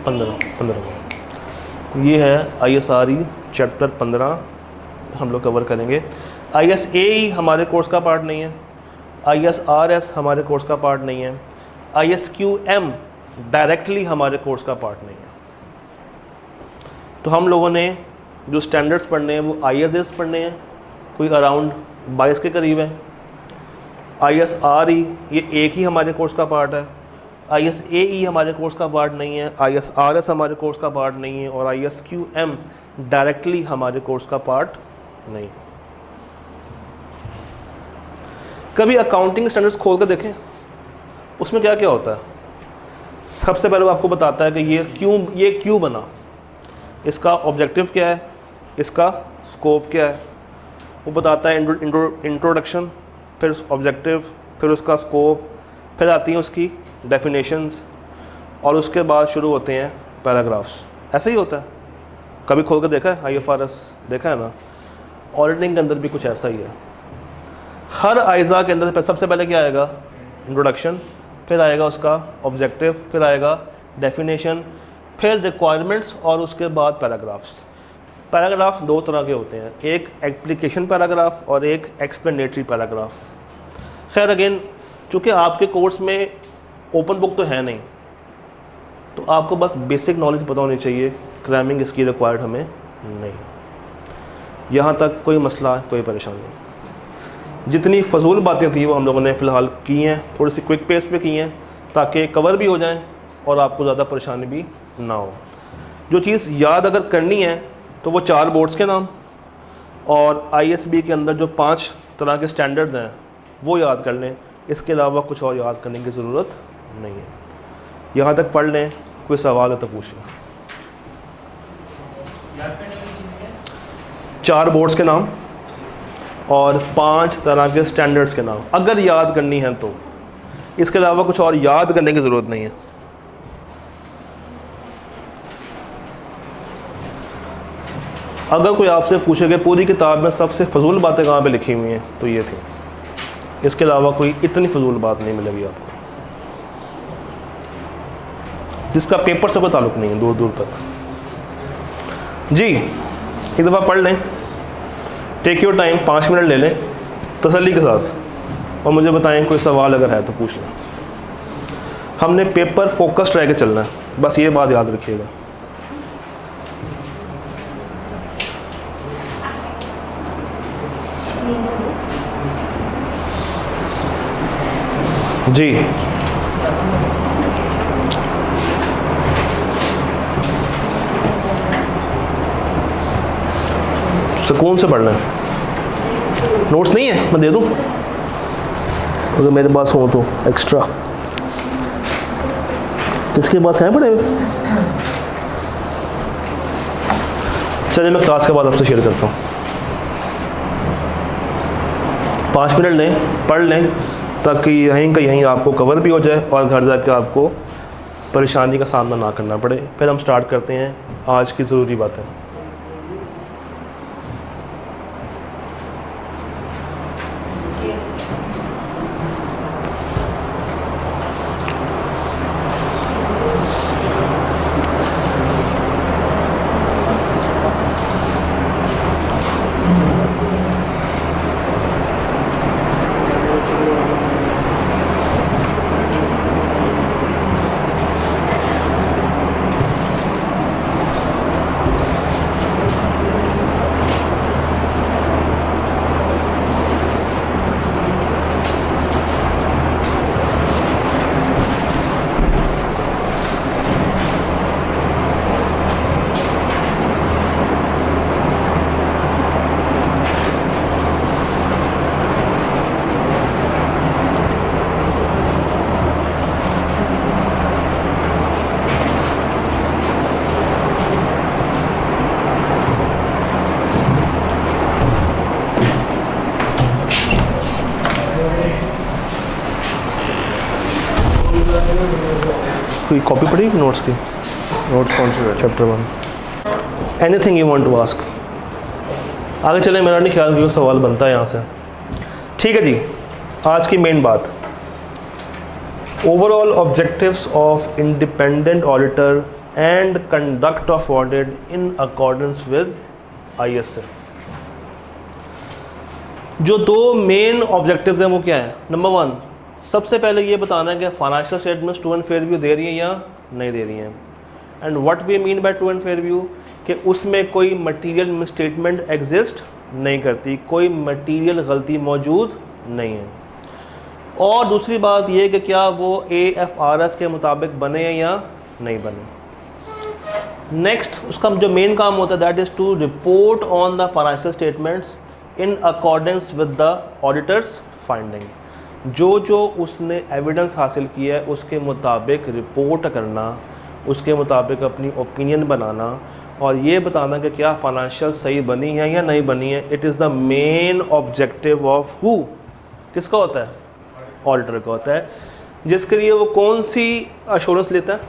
15। ये है ISRE चैप्टर 15 हम लोग कवर करेंगे। ISAE हमारे कोर्स का पार्ट नहीं है, ISRS हमारे कोर्स का पार्ट नहीं है, ISQM डायरेक्टली हमारे कोर्स का पार्ट नहीं है। तो हम लोगों ने जो स्टैंडर्ड्स पढ़ने हैं वो ISAs पढ़ने हैं, कोई अराउंड 22 के करीब है। ISRE ये एक ही हमारे कोर्स का पार्ट है, ISAE हमारे कोर्स का पार्ट नहीं है, ISRS हमारे कोर्स का पार्ट नहीं है, और ISQM डायरेक्टली हमारे कोर्स का पार्ट नहीं। कभी अकाउंटिंग स्टैंडर्ड्स खोल कर देखें, उसमें क्या क्या होता है। सबसे पहले वो आपको बताता है कि ये क्यों बना, इसका ऑब्जेक्टिव क्या है, इसका स्कोप क्या है। वो बताता है इंट्रोडक्शन, फिर ऑब्जेक्टिव, फिर उसका स्कोप, फिर आती हैं उसकी डेफिनेशंस, और उसके बाद शुरू होते हैं पैराग्राफ्स। ऐसा ही होता है। कभी खोल कर देखा है IFRS? देखा है ना। ऑडिटिंग के अंदर भी कुछ ऐसा ही है। हर ISA के अंदर सबसे पहले क्या आएगा? इंट्रोडक्शन, फिर आएगा उसका ऑब्जेक्टिव, फिर आएगा डेफिनेशन, फिर रिक्वायरमेंट्स, और उसके बाद पैराग्राफ्स। पैराग्राफ 2 तरह के होते हैं, एक एप्लीकेशन पैराग्राफ और एक एक्सप्लेनेटरी पैराग्राफ। खैर अगेन, चूँकि आपके कोर्स में ओपन बुक तो है नहीं, तो आपको बस बेसिक नॉलेज पता होनी चाहिए, क्रैमिंग इसकी रिक्वायर्ड हमें नहीं। यहाँ तक कोई मसला, कोई परेशानी नहीं। जितनी फजूल बातें थी वो हम लोगों ने फ़िलहाल की हैं, थोड़ी सी क्विक पेस पे की हैं, ताकि कवर भी हो जाएं और आपको ज़्यादा परेशानी भी ना हो। जो चीज़ याद अगर करनी है तो वो 4 बोर्ड्स के नाम और ISB के अंदर जो 5 तरह के स्टैंडर्ड्स हैं वो याद कर लें। इसके अलावा कुछ और याद करने की ज़रूरत नहीं है। यहाँ तक पढ़ लें, कोई सवाल है तो पूछ लें। याद करने वाली चीज़ क्या है? 4 बोर्ड्स के नाम और 5 तरह के स्टैंडर्ड्स के नाम अगर याद करनी है तो। इसके अलावा कुछ और याद करने की ज़रूरत नहीं है। अगर कोई आपसे पूछे कि पूरी किताब में सबसे फजूल बातें कहाँ पे लिखी हुई हैं, तो ये थी। इसके अलावा कोई इतनी फजूल बात नहीं मिलेगी आपको, जिसका पेपर से कोई ताल्लुक़ नहीं है दूर दूर तक। जी, एक दफ़ा पढ़ लें, टेक योर टाइम, 5 मिनट ले लें तसल्ली के साथ, और मुझे बताएं कोई सवाल अगर है तो पूछ लें। हमने पेपर फोकस्ड रह के चलना है, बस ये बात याद रखिएगा। जी सुकून से पढ़ना है। नोट्स नहीं है, मैं दे दूँ अगर मेरे पास हो तो एक्स्ट्रा। किसके पास हैं पढ़े हुए? चलिए मैं क्लास के बाद आपसे शेयर करता हूँ। 5 मिनट लें, पढ़ लें, ताकि यहीं का यहीं आपको कवर भी हो जाए और घर जाकर आपको परेशानी का सामना ना करना पड़े। फिर हम स्टार्ट करते हैं आज की ज़रूरी बातें। कोई कॉपी पड़ी नोट्स की? नोट्स कौन से? Chapter 1। Anything you want to ask? आगे चले, मेरा नहीं ख्याल कि वो सवाल बनता है यहाँ से। ठीक है जी, आज की मेन बात, overall objectives of independent auditor and conduct of audit in accordance with ISA। जो 2 मेन ऑब्जेक्टिव्स हैं वो क्या है? नंबर 1, सबसे पहले ये बताना है कि financial statements true and fair view दे रही हैं या नहीं दे रही हैं। And what we mean by true and fair view, कि उसमें कोई मटेरियल मिसस्टेटमेंट एग्जिस्ट नहीं करती, कोई मटेरियल गलती मौजूद नहीं है। और दूसरी बात ये कि क्या वो AFRF के मुताबिक बने हैं या नहीं बने। नेक्स्ट, उसका जो मेन काम होता है that is to report on the financial statements in accordance with the auditors finding. जो उसने एविडेंस हासिल किया है उसके मुताबिक रिपोर्ट करना, उसके मुताबिक अपनी ओपिनियन बनाना और ये बताना कि क्या फाइनेंशियल सही बनी है या नहीं बनी है। It is the main objective of who, किसका होता है? ऑडिटर का होता है, जिसके लिए वो कौन सी अश्योरेंस लेता है?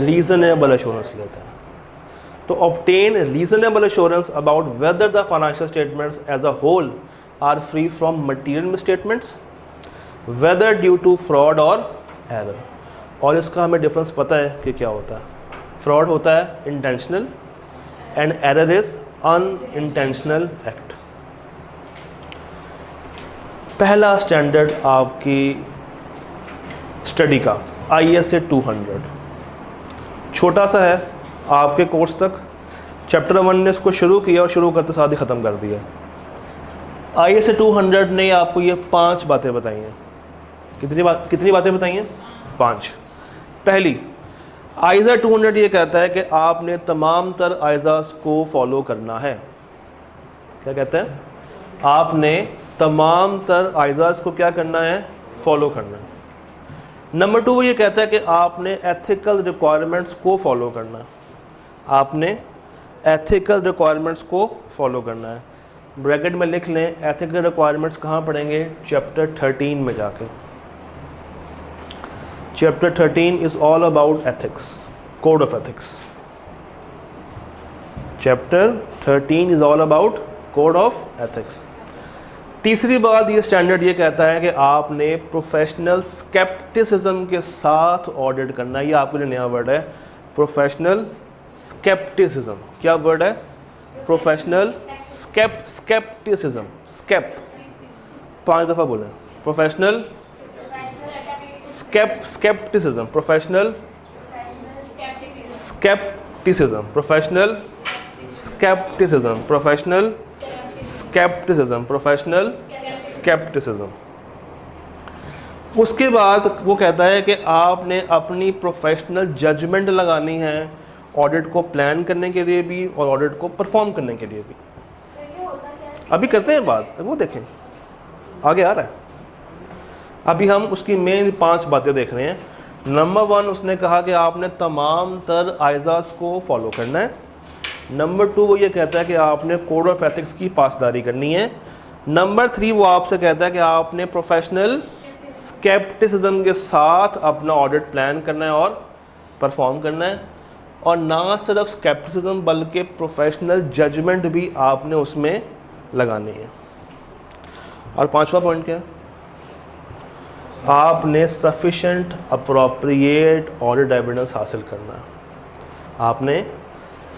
रीजनेबल अश्योरेंस लेता है। तो obtain reasonable assurance about whether the financial statements as a whole are free from material misstatements whether due to fraud or error। और इसका हमें डिफरेंस पता है कि क्या होता है। फ्रॉड होता है intentional and error is unintentional act. पहला स्टैंडर्ड आपकी स्टडी का ISA 200 छोटा सा है आपके कोर्स तक। चैप्टर 1 ने इसको शुरू किया और शुरू करते साथ ही ख़त्म कर दिया। ISA 200 ने आपको ये 5 बातें बताई हैं। कितनी बातें बताई हैं? 5। पहली, ISA 200 ये कहता है कि आपने तमाम तर ISAs को फॉलो करना है। क्या कहता है? आपने तमाम तर ISAs को क्या करना है? फॉलो करना है। नंबर 2 ये कहता है कि आपने एथिकल रिक्वायरमेंट्स को फॉलो करना है। आपने एथिकल रिक्वायरमेंट्स को फॉलो करना है। ब्रैकेट में लिख लें, एथिकल रिक्वायरमेंट्स कहाँ पढ़ेंगे? चैप्टर 13 में जाके। Chapter 13 is all about ethics, code of ethics. Chapter 13 is all about code of ethics. तीसरी बात, ये स्टैंडर्ड ये कहता है कि आपने प्रोफेशनल स्केप्टिसिज्म के साथ ऑडिट करना है। ये आपके लिए नया वर्ड है, प्रोफेशनल स्केप्टिसिज्म। क्या वर्ड है? Professional scepticism. स्केप 5 दफ़ा बोलें। Professional scepticism, professional scepticism, professional scepticism, professional scepticism, professional scepticism. उसके बाद वो कहता है कि आपने अपनी प्रोफेशनल जजमेंट लगानी है ऑडिट को प्लान करने के लिए भी और ऑडिट को परफॉर्म करने के लिए भी। अभी करते हैं बात, वो देखें आगे आ रहा है। अभी हम उसकी मेन 5 बातें देख रहे हैं। नंबर 1 उसने कहा कि आपने तमाम तर आइज़ाज़ को फॉलो करना है। नंबर 2 वो ये कहता है कि आपने कोड ऑफ एथिक्स की पासदारी करनी है। नंबर 3 वो आपसे कहता है कि आपने प्रोफेशनल स्केप्टिसिज्म के साथ अपना ऑडिट प्लान करना है और परफॉर्म करना है, और ना सिर्फ स्केप्टिसिज्म बल्कि प्रोफेशनल जजमेंट भी आपने उसमें लगानी है। और 5वां पॉइंट क्या है? आपने सफिशेंट अप्रोप्रिएट ऑडिट एविडेंस हासिल करना है। आपने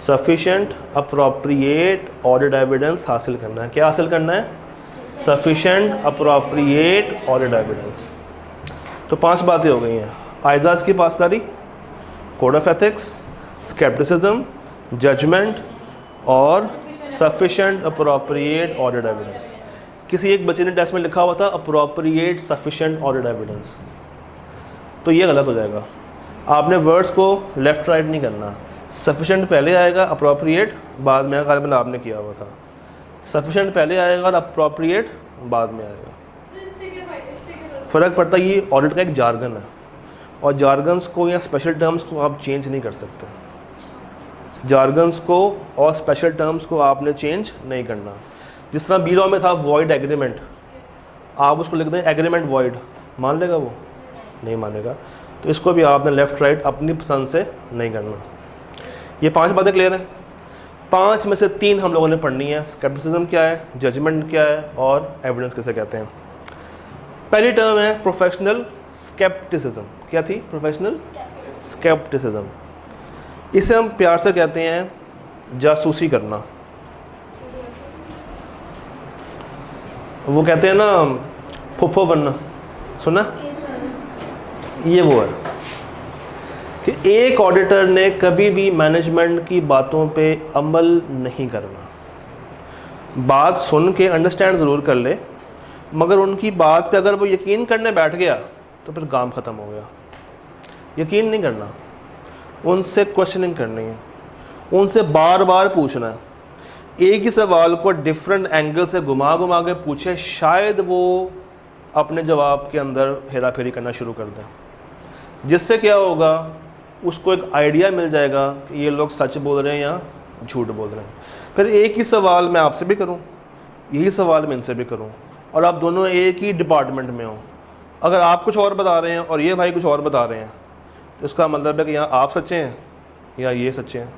सफिशेंट अप्रोप्रिएट ऑडिट एविडेंस हासिल करना है। क्या हासिल करना है? Sufficient appropriate audit evidence. तो 5 बातें हो गई हैं। आइज़ाज़ की पासदारी, code of ethics, scepticism, judgement और सफिशेंट अप्रोप्रिएट ऑडिट एविडेंस। किसी एक बच्चे ने टेस्ट में लिखा हुआ था अप्रोप्रिएट सफिशेंट ऑडिट एविडेंस, तो ये गलत हो जाएगा। आपने वर्ड्स को लेफ़्ट राइट नहीं करना। सफिशेंट पहले आएगा, अप्रोप्रिएट बाद में आएगा। मैंने आपने किया हुआ था सफिशेंट पहले आएगा और अप्रोप्रिएट बाद में आएगा। फ़र्क पड़ता है, ये ऑडिट का एक जार्गन है और जार्गन्स को या स्पेशल टर्म्स को आप चेंज नहीं कर सकते। जार्गन्स को और स्पेशल टर्म्स को आपने चेंज नहीं करना। जिस तरह बी लॉ में था वॉइड एग्रीमेंट, आप उसको लिख दें एग्रीमेंट वॉइड, मान लेगा वो? नहीं मानेगा। तो इसको भी आपने लेफ़्ट राइट अपनी पसंद से नहीं करना। ये 5 बातें क्लियर हैं। 5 में से 3 हम लोगों ने पढ़नी है। स्केप्टिसिज्म क्या है, जजमेंट क्या है और एविडेंस किसे कहते हैं। पहली टर्म है प्रोफेशनल स्केप्टिसिज्म। क्या थी? Professional scepticism. इसे हम प्यार से कहते हैं जासूसी करना। वो कहते हैं ना फुफ्फो बनना, सुना? ये वो है कि एक ऑडिटर ने कभी भी मैनेजमेंट की बातों पे अमल नहीं करना। बात सुन के अंडरस्टैंड ज़रूर कर ले, मगर उनकी बात पे अगर वो यकीन करने बैठ गया तो फिर काम ख़त्म हो गया। यकीन नहीं करना, उनसे क्वेश्चनिंग करनी है, उनसे बार बार पूछना है। एक ही सवाल को डिफरेंट एंगल से घुमा घुमा के पूछे, शायद वो अपने जवाब के अंदर हेरा फेरी करना शुरू कर दें, जिससे क्या होगा, उसको एक आइडिया मिल जाएगा कि ये लोग सच बोल रहे हैं या झूठ बोल रहे हैं। फिर एक ही सवाल मैं आपसे भी करूं, यही सवाल मैं इनसे भी करूं, और आप दोनों एक ही डिपार्टमेंट में हो। अगर आप कुछ और बता रहे हैं और ये भाई कुछ और बता रहे हैं, तो इसका मतलब है कि यहाँ आप सच्चे हैं या ये सच्चे हैं।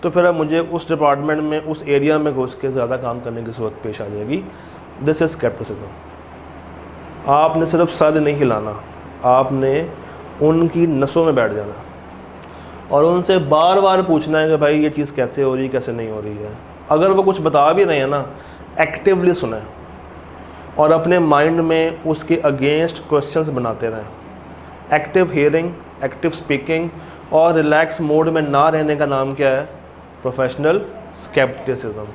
तो फिर अब मुझे उस डिपार्टमेंट में, उस एरिया में घुस के ज़्यादा काम करने की ज़रूरत पेश आ जाएगी। This is scepticism. आपने सिर्फ सर नहीं हिलाना, आपने उनकी नसों में बैठ जाना और उनसे बार बार पूछना है कि भाई ये चीज़ कैसे हो रही है, कैसे नहीं हो रही है। अगर वो कुछ बता भी रहे हैं ना, एक्टिवली सुने और अपने माइंड में उसके अगेंस्ट क्वेश्चंस बनाते रहें। एक्टिव हियरिंग, एक्टिव स्पीकिंग और रिलैक्स मोड में ना रहने का नाम क्या है? Professional scepticism.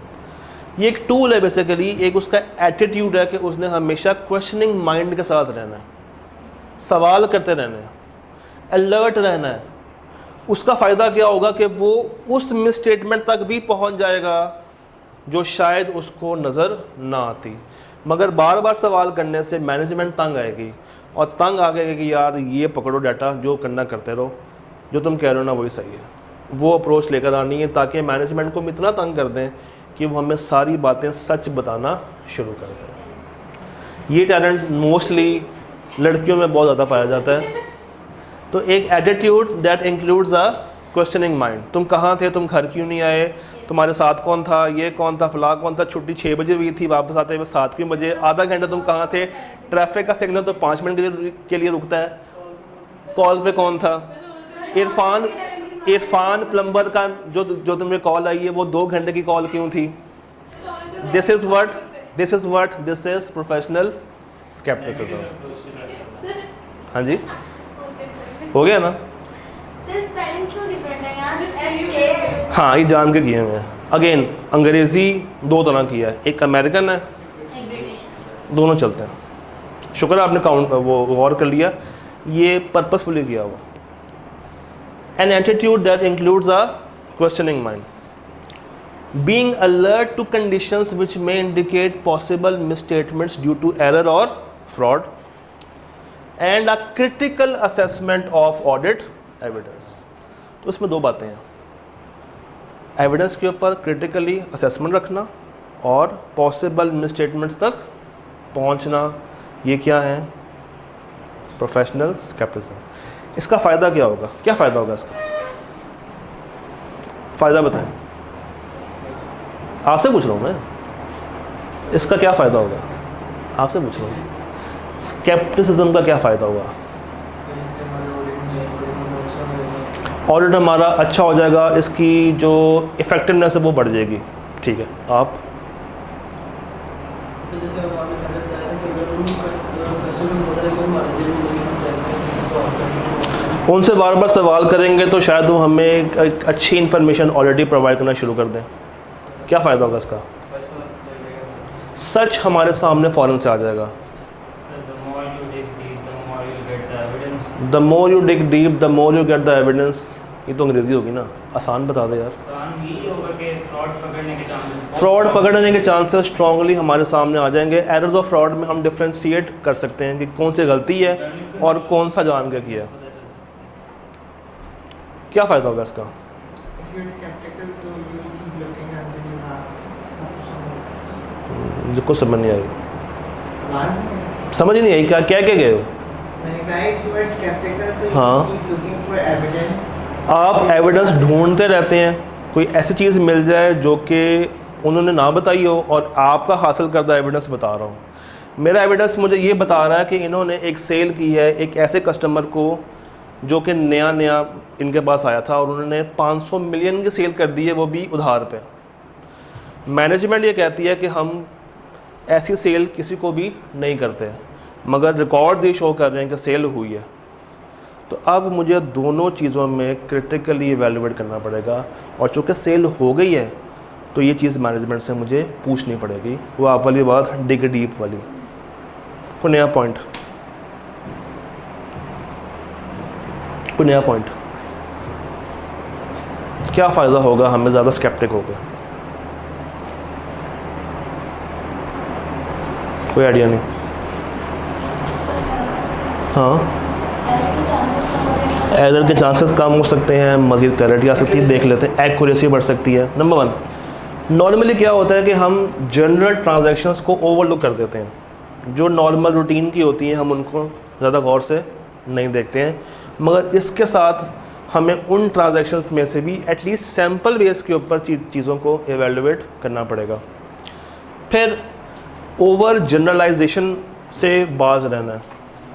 ये एक टूल है बेसिकली, एक उसका एटीट्यूड है कि उसने हमेशा क्वेश्चनिंग माइंड के साथ रहना है, सवाल करते रहना है, अलर्ट रहना है। उसका फ़ायदा क्या होगा कि वो उस मिस स्टेटमेंट तक भी पहुंच जाएगा जो शायद उसको नज़र ना आती। मगर बार बार सवाल करने से मैनेजमेंट तंग आएगी, और तंग आ गएगी कि यार ये पकड़ो डाटा, जो करना करते रहो, जो तुम कह रहे हो ना वही सही है। वो अप्रोच लेकर आनी है ताकि मैनेजमेंट को हम इतना तंग कर दें कि वो हमें सारी बातें सच बताना शुरू कर दें। ये टैलेंट मोस्टली लड़कियों में बहुत ज़्यादा पाया जाता है। तो एक attitude that includes a questioning mind. तुम कहाँ थे, तुम घर क्यों नहीं आए, तुम्हारे साथ कौन था, ये कौन था, फलां कौन था, छुट्टी 6 बजे हुई थी, वापस आते हुए 7 क्यों बजे, आधा घंटा तुम कहाँ थे, ट्रैफिक का सिग्नल तो 5 मिनट के लिए रुकता है, कॉल पे कौन था, इरफान प्लम्बर का जो तुम्हें कॉल आई है वो 2 घंटे की कॉल क्यों थी। This is professional scepticism. हाँ जी, हो गया ना? हाँ, ये जान के किए हुए हैं। अगेन अंग्रेज़ी 2 तरह की है, एक अमेरिकन है, दोनों चलते हैं। शुक्र है आपने काउंट वो गौर कर लिया, ये पर्पसफुली किया हुआ। An attitude that includes a questioning mind, being alert to conditions which may indicate possible misstatements due to error और fraud, and a critical assessment of audit evidence. तो इसमें दो बातें हैं, एविडेंस के ऊपर क्रिटिकली असेसमेंट रखना और पॉसिबल मिसस्टेटमेंट्स तक पहुंचना, ये क्या है? Professional scepticism. इसका फ़ायदा क्या होगा? क्या फ़ायदा होगा इसका? फ़ायदा बताएं, आपसे पूछ रहा हूँ मैं, इसका क्या फ़ायदा होगा? आपसे पूछ रहा हूँ, स्केप्टिसिज्म का क्या फ़ायदा होगा? ऑडिट हमारा अच्छा हो जाएगा, इसकी जो इफ़ेक्टिवनेस है वो बढ़ जाएगी। ठीक है, आप उनसे बार बार सवाल करेंगे तो शायद वो हमें एक अच्छी इन्फॉर्मेशन ऑलरेडी प्रोवाइड करना शुरू कर दें। क्या फ़ायदा होगा इसका? सच हमारे सामने फ़ौरन से आ जाएगा। The more you dig deep the more you get the evidence. ये तो अंग्रेज़ी होगी ना, आसान बता दे यार। फ्रॉड पकड़ने के चांसेस स्ट्रांगली हमारे सामने आ जाएंगे। एरर्स ऑफ फ्रॉड में हम डिफ्रेंशिएट कर सकते हैं कि कौन सी गलती है और कौन सा जान के किया है। क्या फ़ायदा होगा इसका? जिसको समझ नहीं आई, समझ ही नहीं आई, क्या क्या क्या गए हो? हाँ, आप एविडेंस ढूंढते रहते हैं, कोई ऐसी चीज़ मिल जाए जो कि उन्होंने ना बताई हो और आपका हासिल करदा एविडेंस बता रहा हूँ। मेरा एविडेंस मुझे ये बता रहा है कि इन्होंने एक सेल की है एक ऐसे कस्टमर को जो कि नया नया इनके पास आया था और उन्होंने 500 मिलियन की सेल कर दी है, वो भी उधार पे। मैनेजमेंट ये कहती है कि हम ऐसी सेल किसी को भी नहीं करते, मगर रिकॉर्ड्स ये शो कर रहे हैं कि सेल हुई है। तो अब मुझे दोनों चीज़ों में क्रिटिकली इवैल्यूएट करना पड़ेगा, और चूँकि सेल हो गई है तो ये चीज़ मैनेजमेंट से मुझे पूछनी पड़ेगी। वो आप वाली बात डिग डीप वाली। कोई नया पॉइंट? कोई नया पॉइंट? क्या फ़ायदा होगा हमें ज़्यादा स्केप्टिक हो गए? कोई आइडिया नहीं। हाँ, एरर के चांसेस कम हो सकते हैं, मज़ीद क्लैरिटी आ सकती है, देख लेते हैं, एक्यूरेसी बढ़ सकती है। नंबर 1, नॉर्मली क्या होता है कि हम जनरल ट्रांजैक्शंस को ओवरलुक कर देते हैं। जो नॉर्मल रूटीन की होती हैं हम उनको ज़्यादा गौर से नहीं देखते हैं, मगर इसके साथ हमें उन ट्रांजैक्शंस में से भी एटलीस्ट सैम्पल बेस के ऊपर चीज़ों को एवेल्युएट करना पड़ेगा। फिर ओवर जनरलाइजेशन से बाज रहना है।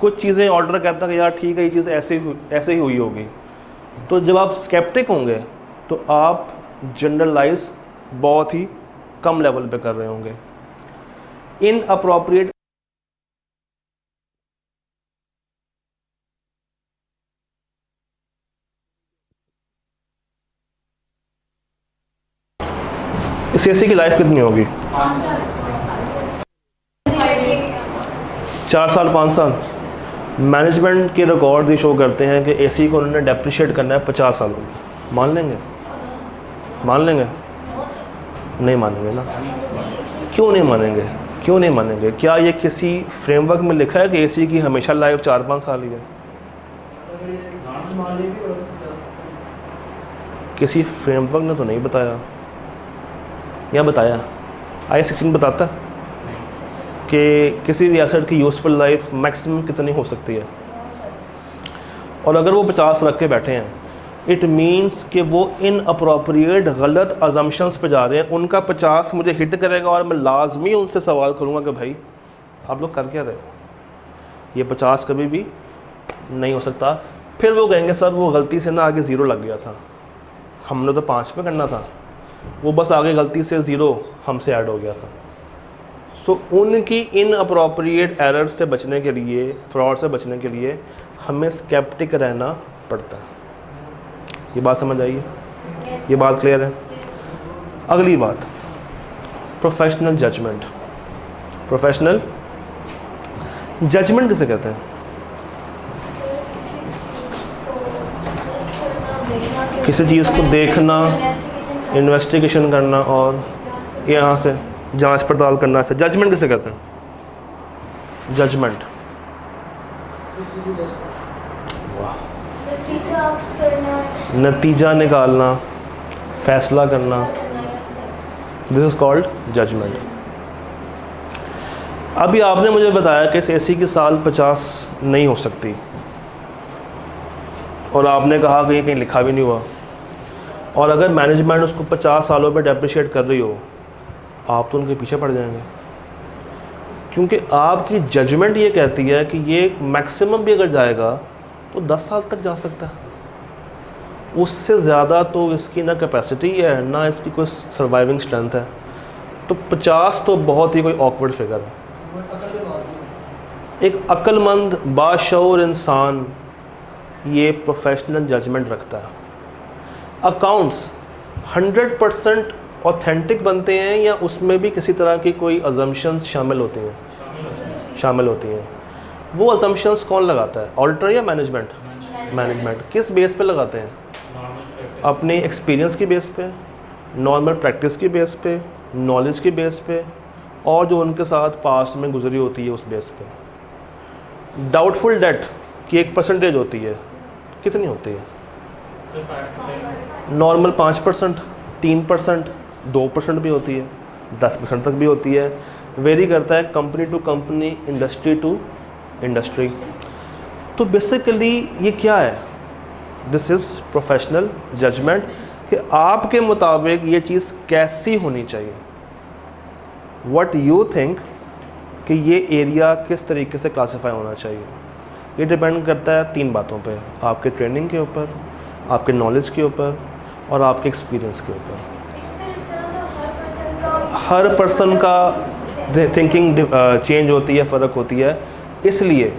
कुछ चीज़ें ऑर्डर कहता है कि यार ठीक है ये चीज़ ऐसे ही हुई होगी, तो जब आप स्केप्टिक होंगे तो आप जनरलाइज बहुत ही कम लेवल पे कर रहे होंगे। इन अप्रोप्रिएट इस एसी की लाइफ कितनी होगी? 4 साल 5 साल। मैनेजमेंट के रिकॉर्ड भी शो करते हैं कि एसी को उन्होंने डेप्रिशिएट करना है 50 सालों में। मान लेंगे? मान लेंगे? नहीं मानेंगे ना। क्यों नहीं मानेंगे? क्यों नहीं मानेंगे? क्या ये किसी फ्रेमवर्क में लिखा है कि एसी की हमेशा लाइफ 4-5 साल ही है? किसी फ्रेमवर्क ने तो नहीं बताया, या बताया? I16 बताता कि किसी भी एसेट की यूज़फुल लाइफ मैक्सिमम कितनी हो सकती है, और अगर वो 50 रख के बैठे हैं इट मीन्स कि वो इन अप्रोप्रिएट गलत अजम्पशंस पे जा रहे हैं। उनका 50 मुझे हिट करेगा और मैं लाजमी उनसे सवाल करूँगा कि भाई आप लोग कर क्या रहे हो, ये 50 कभी भी नहीं हो सकता। फिर वो कहेंगे सर वो गलती से ना आगे 0 लग गया था, हमने तो 5 पे करना था, वो बस आगे गलती से 0 हमसे ऐड हो गया था। सो उनकी इन अप्रोप्रिएट एरर से बचने के लिए, फ्रॉड से बचने के लिए हमें स्केप्टिक रहना पड़ता है। ये बात समझ आई है? ये बात क्लियर है? अगली बात, प्रोफेशनल जजमेंट। प्रोफेशनल जजमेंट किसे कहते हैं? किसी चीज़ को देखना, इन्वेस्टिगेशन करना और यहाँ से जांच पड़ताल करना से जजमेंट किसे कहते हैं? जजमेंट। नतीजा निकालना, फैसला करना, दिस इज कॉल्ड जजमेंट। अभी आपने मुझे बताया कि एसी की साल 50 नहीं हो सकती और आपने कहा कि ये कहीं लिखा भी नहीं हुआ, और अगर मैनेजमेंट उसको 50 सालों पे डेप्रिशिएट कर रही हो, आप तो उनके पीछे पड़ जाएंगे, क्योंकि आपकी जजमेंट ये कहती है कि ये मैक्सिमम भी अगर जाएगा तो 10 साल तक जा सकता है, उससे ज़्यादा तो इसकी ना कैपेसिटी है ना इसकी कोई सर्वाइविंग स्ट्रेंथ है। तो 50 तो बहुत ही कोई ऑकवर्ड फिगर है। एक अक्लमंद बाशऊर इंसान ये प्रोफेशनल जजमेंट रखता है। अकाउंट्स 100% ऑथेंटिक बनते हैं या उसमें भी किसी तरह की कोई अजम्पशंस शामिल होती हैं? वो अजम्पशंस कौन लगाता है, ऑडिटर या मैनेजमेंट? मैनेजमेंट। किस बेस पे लगाते हैं? अपने एक्सपीरियंस की बेस पे, नॉर्मल प्रैक्टिस की बेस पे, नॉलेज की बेस पे, और जो उनके साथ पास्ट में गुजरी होती है उस बेस पे। डाउटफुल डेट की एक परसेंटेज होती है, कितनी होती है? नॉर्मल 5%, 3%, 2% भी होती है, 10% तक भी होती है, वेरी करता है company to company, industry to industry. तो बेसिकली ये क्या है? दिस इज़ प्रोफेशनल जजमेंट कि आपके मुताबिक ये चीज़ कैसी होनी चाहिए, व्हाट यू थिंक कि ये एरिया किस तरीके से क्लासीफाई होना चाहिए। ये डिपेंड करता है 3 बातों पे, आपके ट्रेनिंग के ऊपर, आपके नॉलेज के ऊपर और आपके एक्सपीरियंस के ऊपर। हर पर्सन का थिंकिंग चेंज होती है, फ़र्क होती है, इसलिए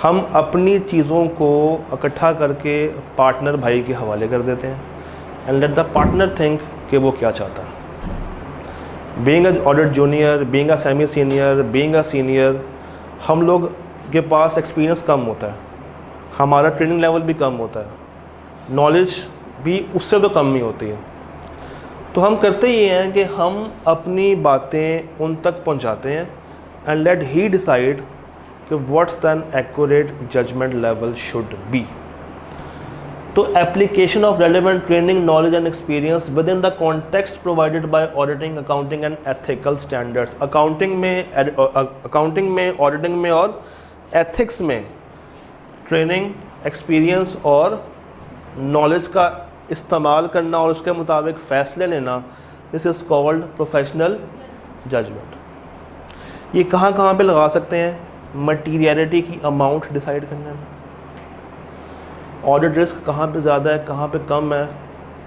हम अपनी चीज़ों को इकट्ठा करके पार्टनर भाई के हवाले कर देते हैं and let the partner think कि वो क्या चाहता है। Being a audit junior, being a semi senior, being a senior, हम लोग के पास एक्सपीरियंस कम होता है, हमारा ट्रेनिंग लेवल भी कम होता है, नॉलेज भी उससे तो कम ही होती है। तो हम करते ये हैं कि हम अपनी बातें उन तक पहुंचाते हैं एंड लेट ही डिसाइड कि what's then accurate judgement level should be. तो application of relevant training, knowledge and experience within the context provided by auditing, accounting and ethical standards. Accounting में, ऑडिटिंग में और ethics में training, experience और knowledge का इस्तेमाल करना और उसके मुताबिक फ़ैसले लेना, this is called professional judgement. ये कहाँ कहाँ पे लगा सकते हैं? मटीरियलिटी की अमाउंट डिसाइड करने में, ऑडिट रिस्क कहाँ पे ज़्यादा है, कहाँ पे कम है,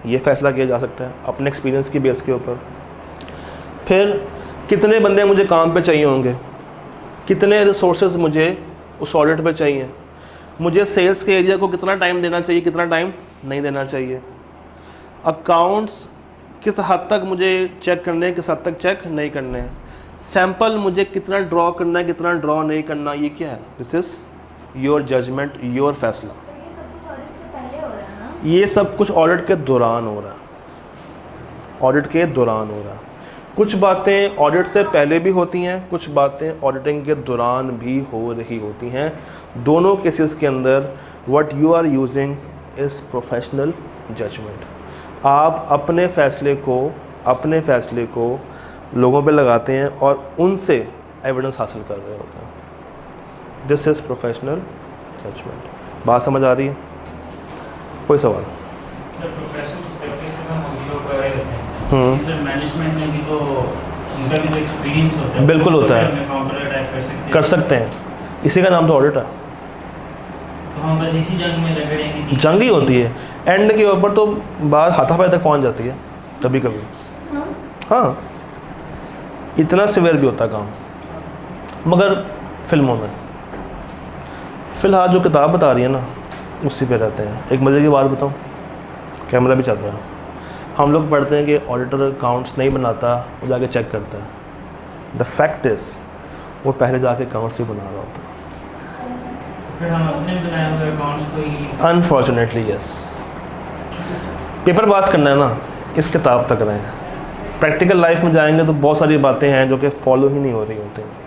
ये फ़ैसला किया जा सकता है अपने एक्सपीरियंस की बेस के ऊपर। फिर कितने बंदे मुझे काम पे चाहिए होंगे, कितने रिसोर्सेज मुझे उस ऑडिट पे चाहिए, मुझे सेल्स के एरिया को कितना टाइम देना चाहिए, कितना टाइम नहीं देना चाहिए, अकाउंट्स किस हद तक मुझे चेक करने हैं, किस हद तक चेक नहीं करने हैं, सैंपल मुझे कितना ड्रॉ करना है, कितना ड्रॉ नहीं करना, ये क्या है? This is your judgement, your फैसला। ये सब कुछ ऑडिट के दौरान हो रहा है, ऑडिट के दौरान हो रहा है। कुछ बातें ऑडिट से पहले भी होती हैं, कुछ बातें ऑडिटिंग के दौरान भी हो रही होती हैं। दोनों केसेस के अंदर what you are using is professional judgement. आप अपने फ़ैसले को लोगों पे लगाते हैं और उनसे एविडेंस हासिल कर रहे होते हैं। This is professional judgement. बात समझ आ रही है? कोई सवाल? सर प्रोफेशनल प्रैक्टिस में हम शो कर रहे होते हैं, सर मैनेजमेंट में भी तो उनका भी तो एक्सपीरियंस होता है। बिल्कुल होता है, काउंटर अटैक कर सकते हैं। इसी का नाम तो ऑडिट है। तो हम बस इसी जंग में लगे रहेंगे। जंग ही होती है, एंड के ऊपर तो बात हाथापाई तक पहुंच जाती है कभी कभी। हाँ, इतना सिवियर भी होता काम। मगर फिल्मों में फ़िलहाल जो किताब बता रही है ना, उसी पे रहते हैं। एक मज़े की बात बताऊं, कैमरा भी चल रहा है। हम लोग पढ़ते हैं कि ऑडिटर अकाउंट्स नहीं बनाता, वो जाके चेक करता है। द फैक्ट इज़ वो पहले जाके अकाउंट्स ही बना रहा होता है। फिर हम अपने बनाए हुए अकाउंट्स को ही अनफॉर्चुनेटली यस। पेपर पास करना है ना, इस किताब तक रहें। प्रैक्टिकल लाइफ में जाएंगे तो बहुत सारी बातें हैं जो कि फॉलो ही नहीं हो रही होती हैं।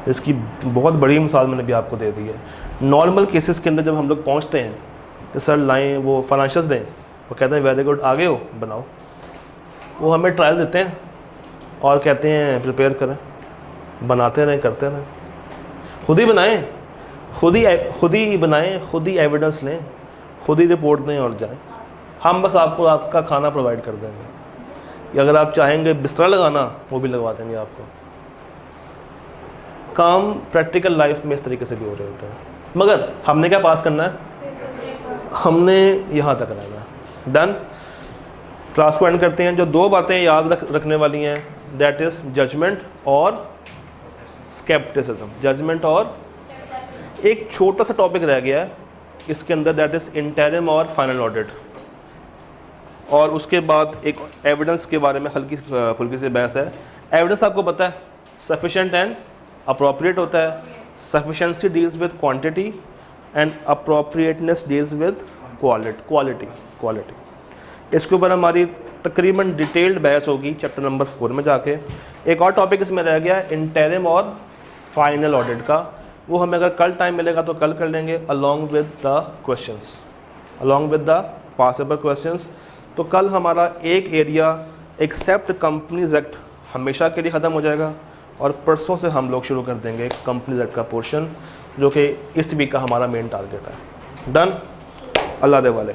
इसकी बहुत बड़ी मिसाल मैंने भी आपको दे दी है। नॉर्मल केसेस के अंदर जब हम लोग पहुंचते हैं कि सर लाएँ वो फाइनेंशियल्स दें, वो कहते हैं वेरी गुड, आगे हो बनाओ। वो हमें ट्रायल देते हैं और कहते हैं प्रिपेयर करें, बनाते रहें, करते रहें, खुद ही बनाएं, खुद ही बनाएं, खुद ही एविडेंस लें, खुद ही रिपोर्ट दें और जाएं। हम बस आपको आपका खाना प्रोवाइड कर देंगे, या अगर आप चाहेंगे बिस्तरा लगाना वो भी लगवा देंगे आपको। काम प्रैक्टिकल लाइफ में इस तरीके से भी हो रहे होते हैं। मगर हमने क्या पास करना है, हमने यहाँ तक रहना है। डन। क्लास को एंड करते हैं। जो दो बातें याद रखने वाली हैं, दैट इज़ जजमेंट और स्केप्टिसिज्म। जजमेंट और एक छोटा सा टॉपिक रह गया है इसके अंदर, दैट इज़ इंटरिम और फाइनल ऑडिट। और उसके बाद एक एविडेंस के बारे में हल्की फुल्की सी बहस है। एविडेंस आपको पता है सफिशिएंट एंड अप्रोप्रिएट होता है। Sufficiency deals with quantity and appropriateness deals with quality. इसके ऊपर हमारी तकरीबन डिटेल्ड बहस होगी चैप्टर नंबर 4 में जाके। एक और टॉपिक इसमें रह गया इंटरिम और फाइनल ऑडिट का, वो हमें अगर कल टाइम मिलेगा तो कल कर लेंगे along with the questions, along with the possible questions. तो कल हमारा एक एरिया एक्सेप्ट कंपनीज एक्ट हमेशा के लिए ख़त्म हो जाएगा और परसों से हम लोग शुरू कर देंगे कंपनीज एक्ट का पोर्शन, जो कि इस वीक का हमारा मेन टारगेट है। डन। अल्लाह दे वाले।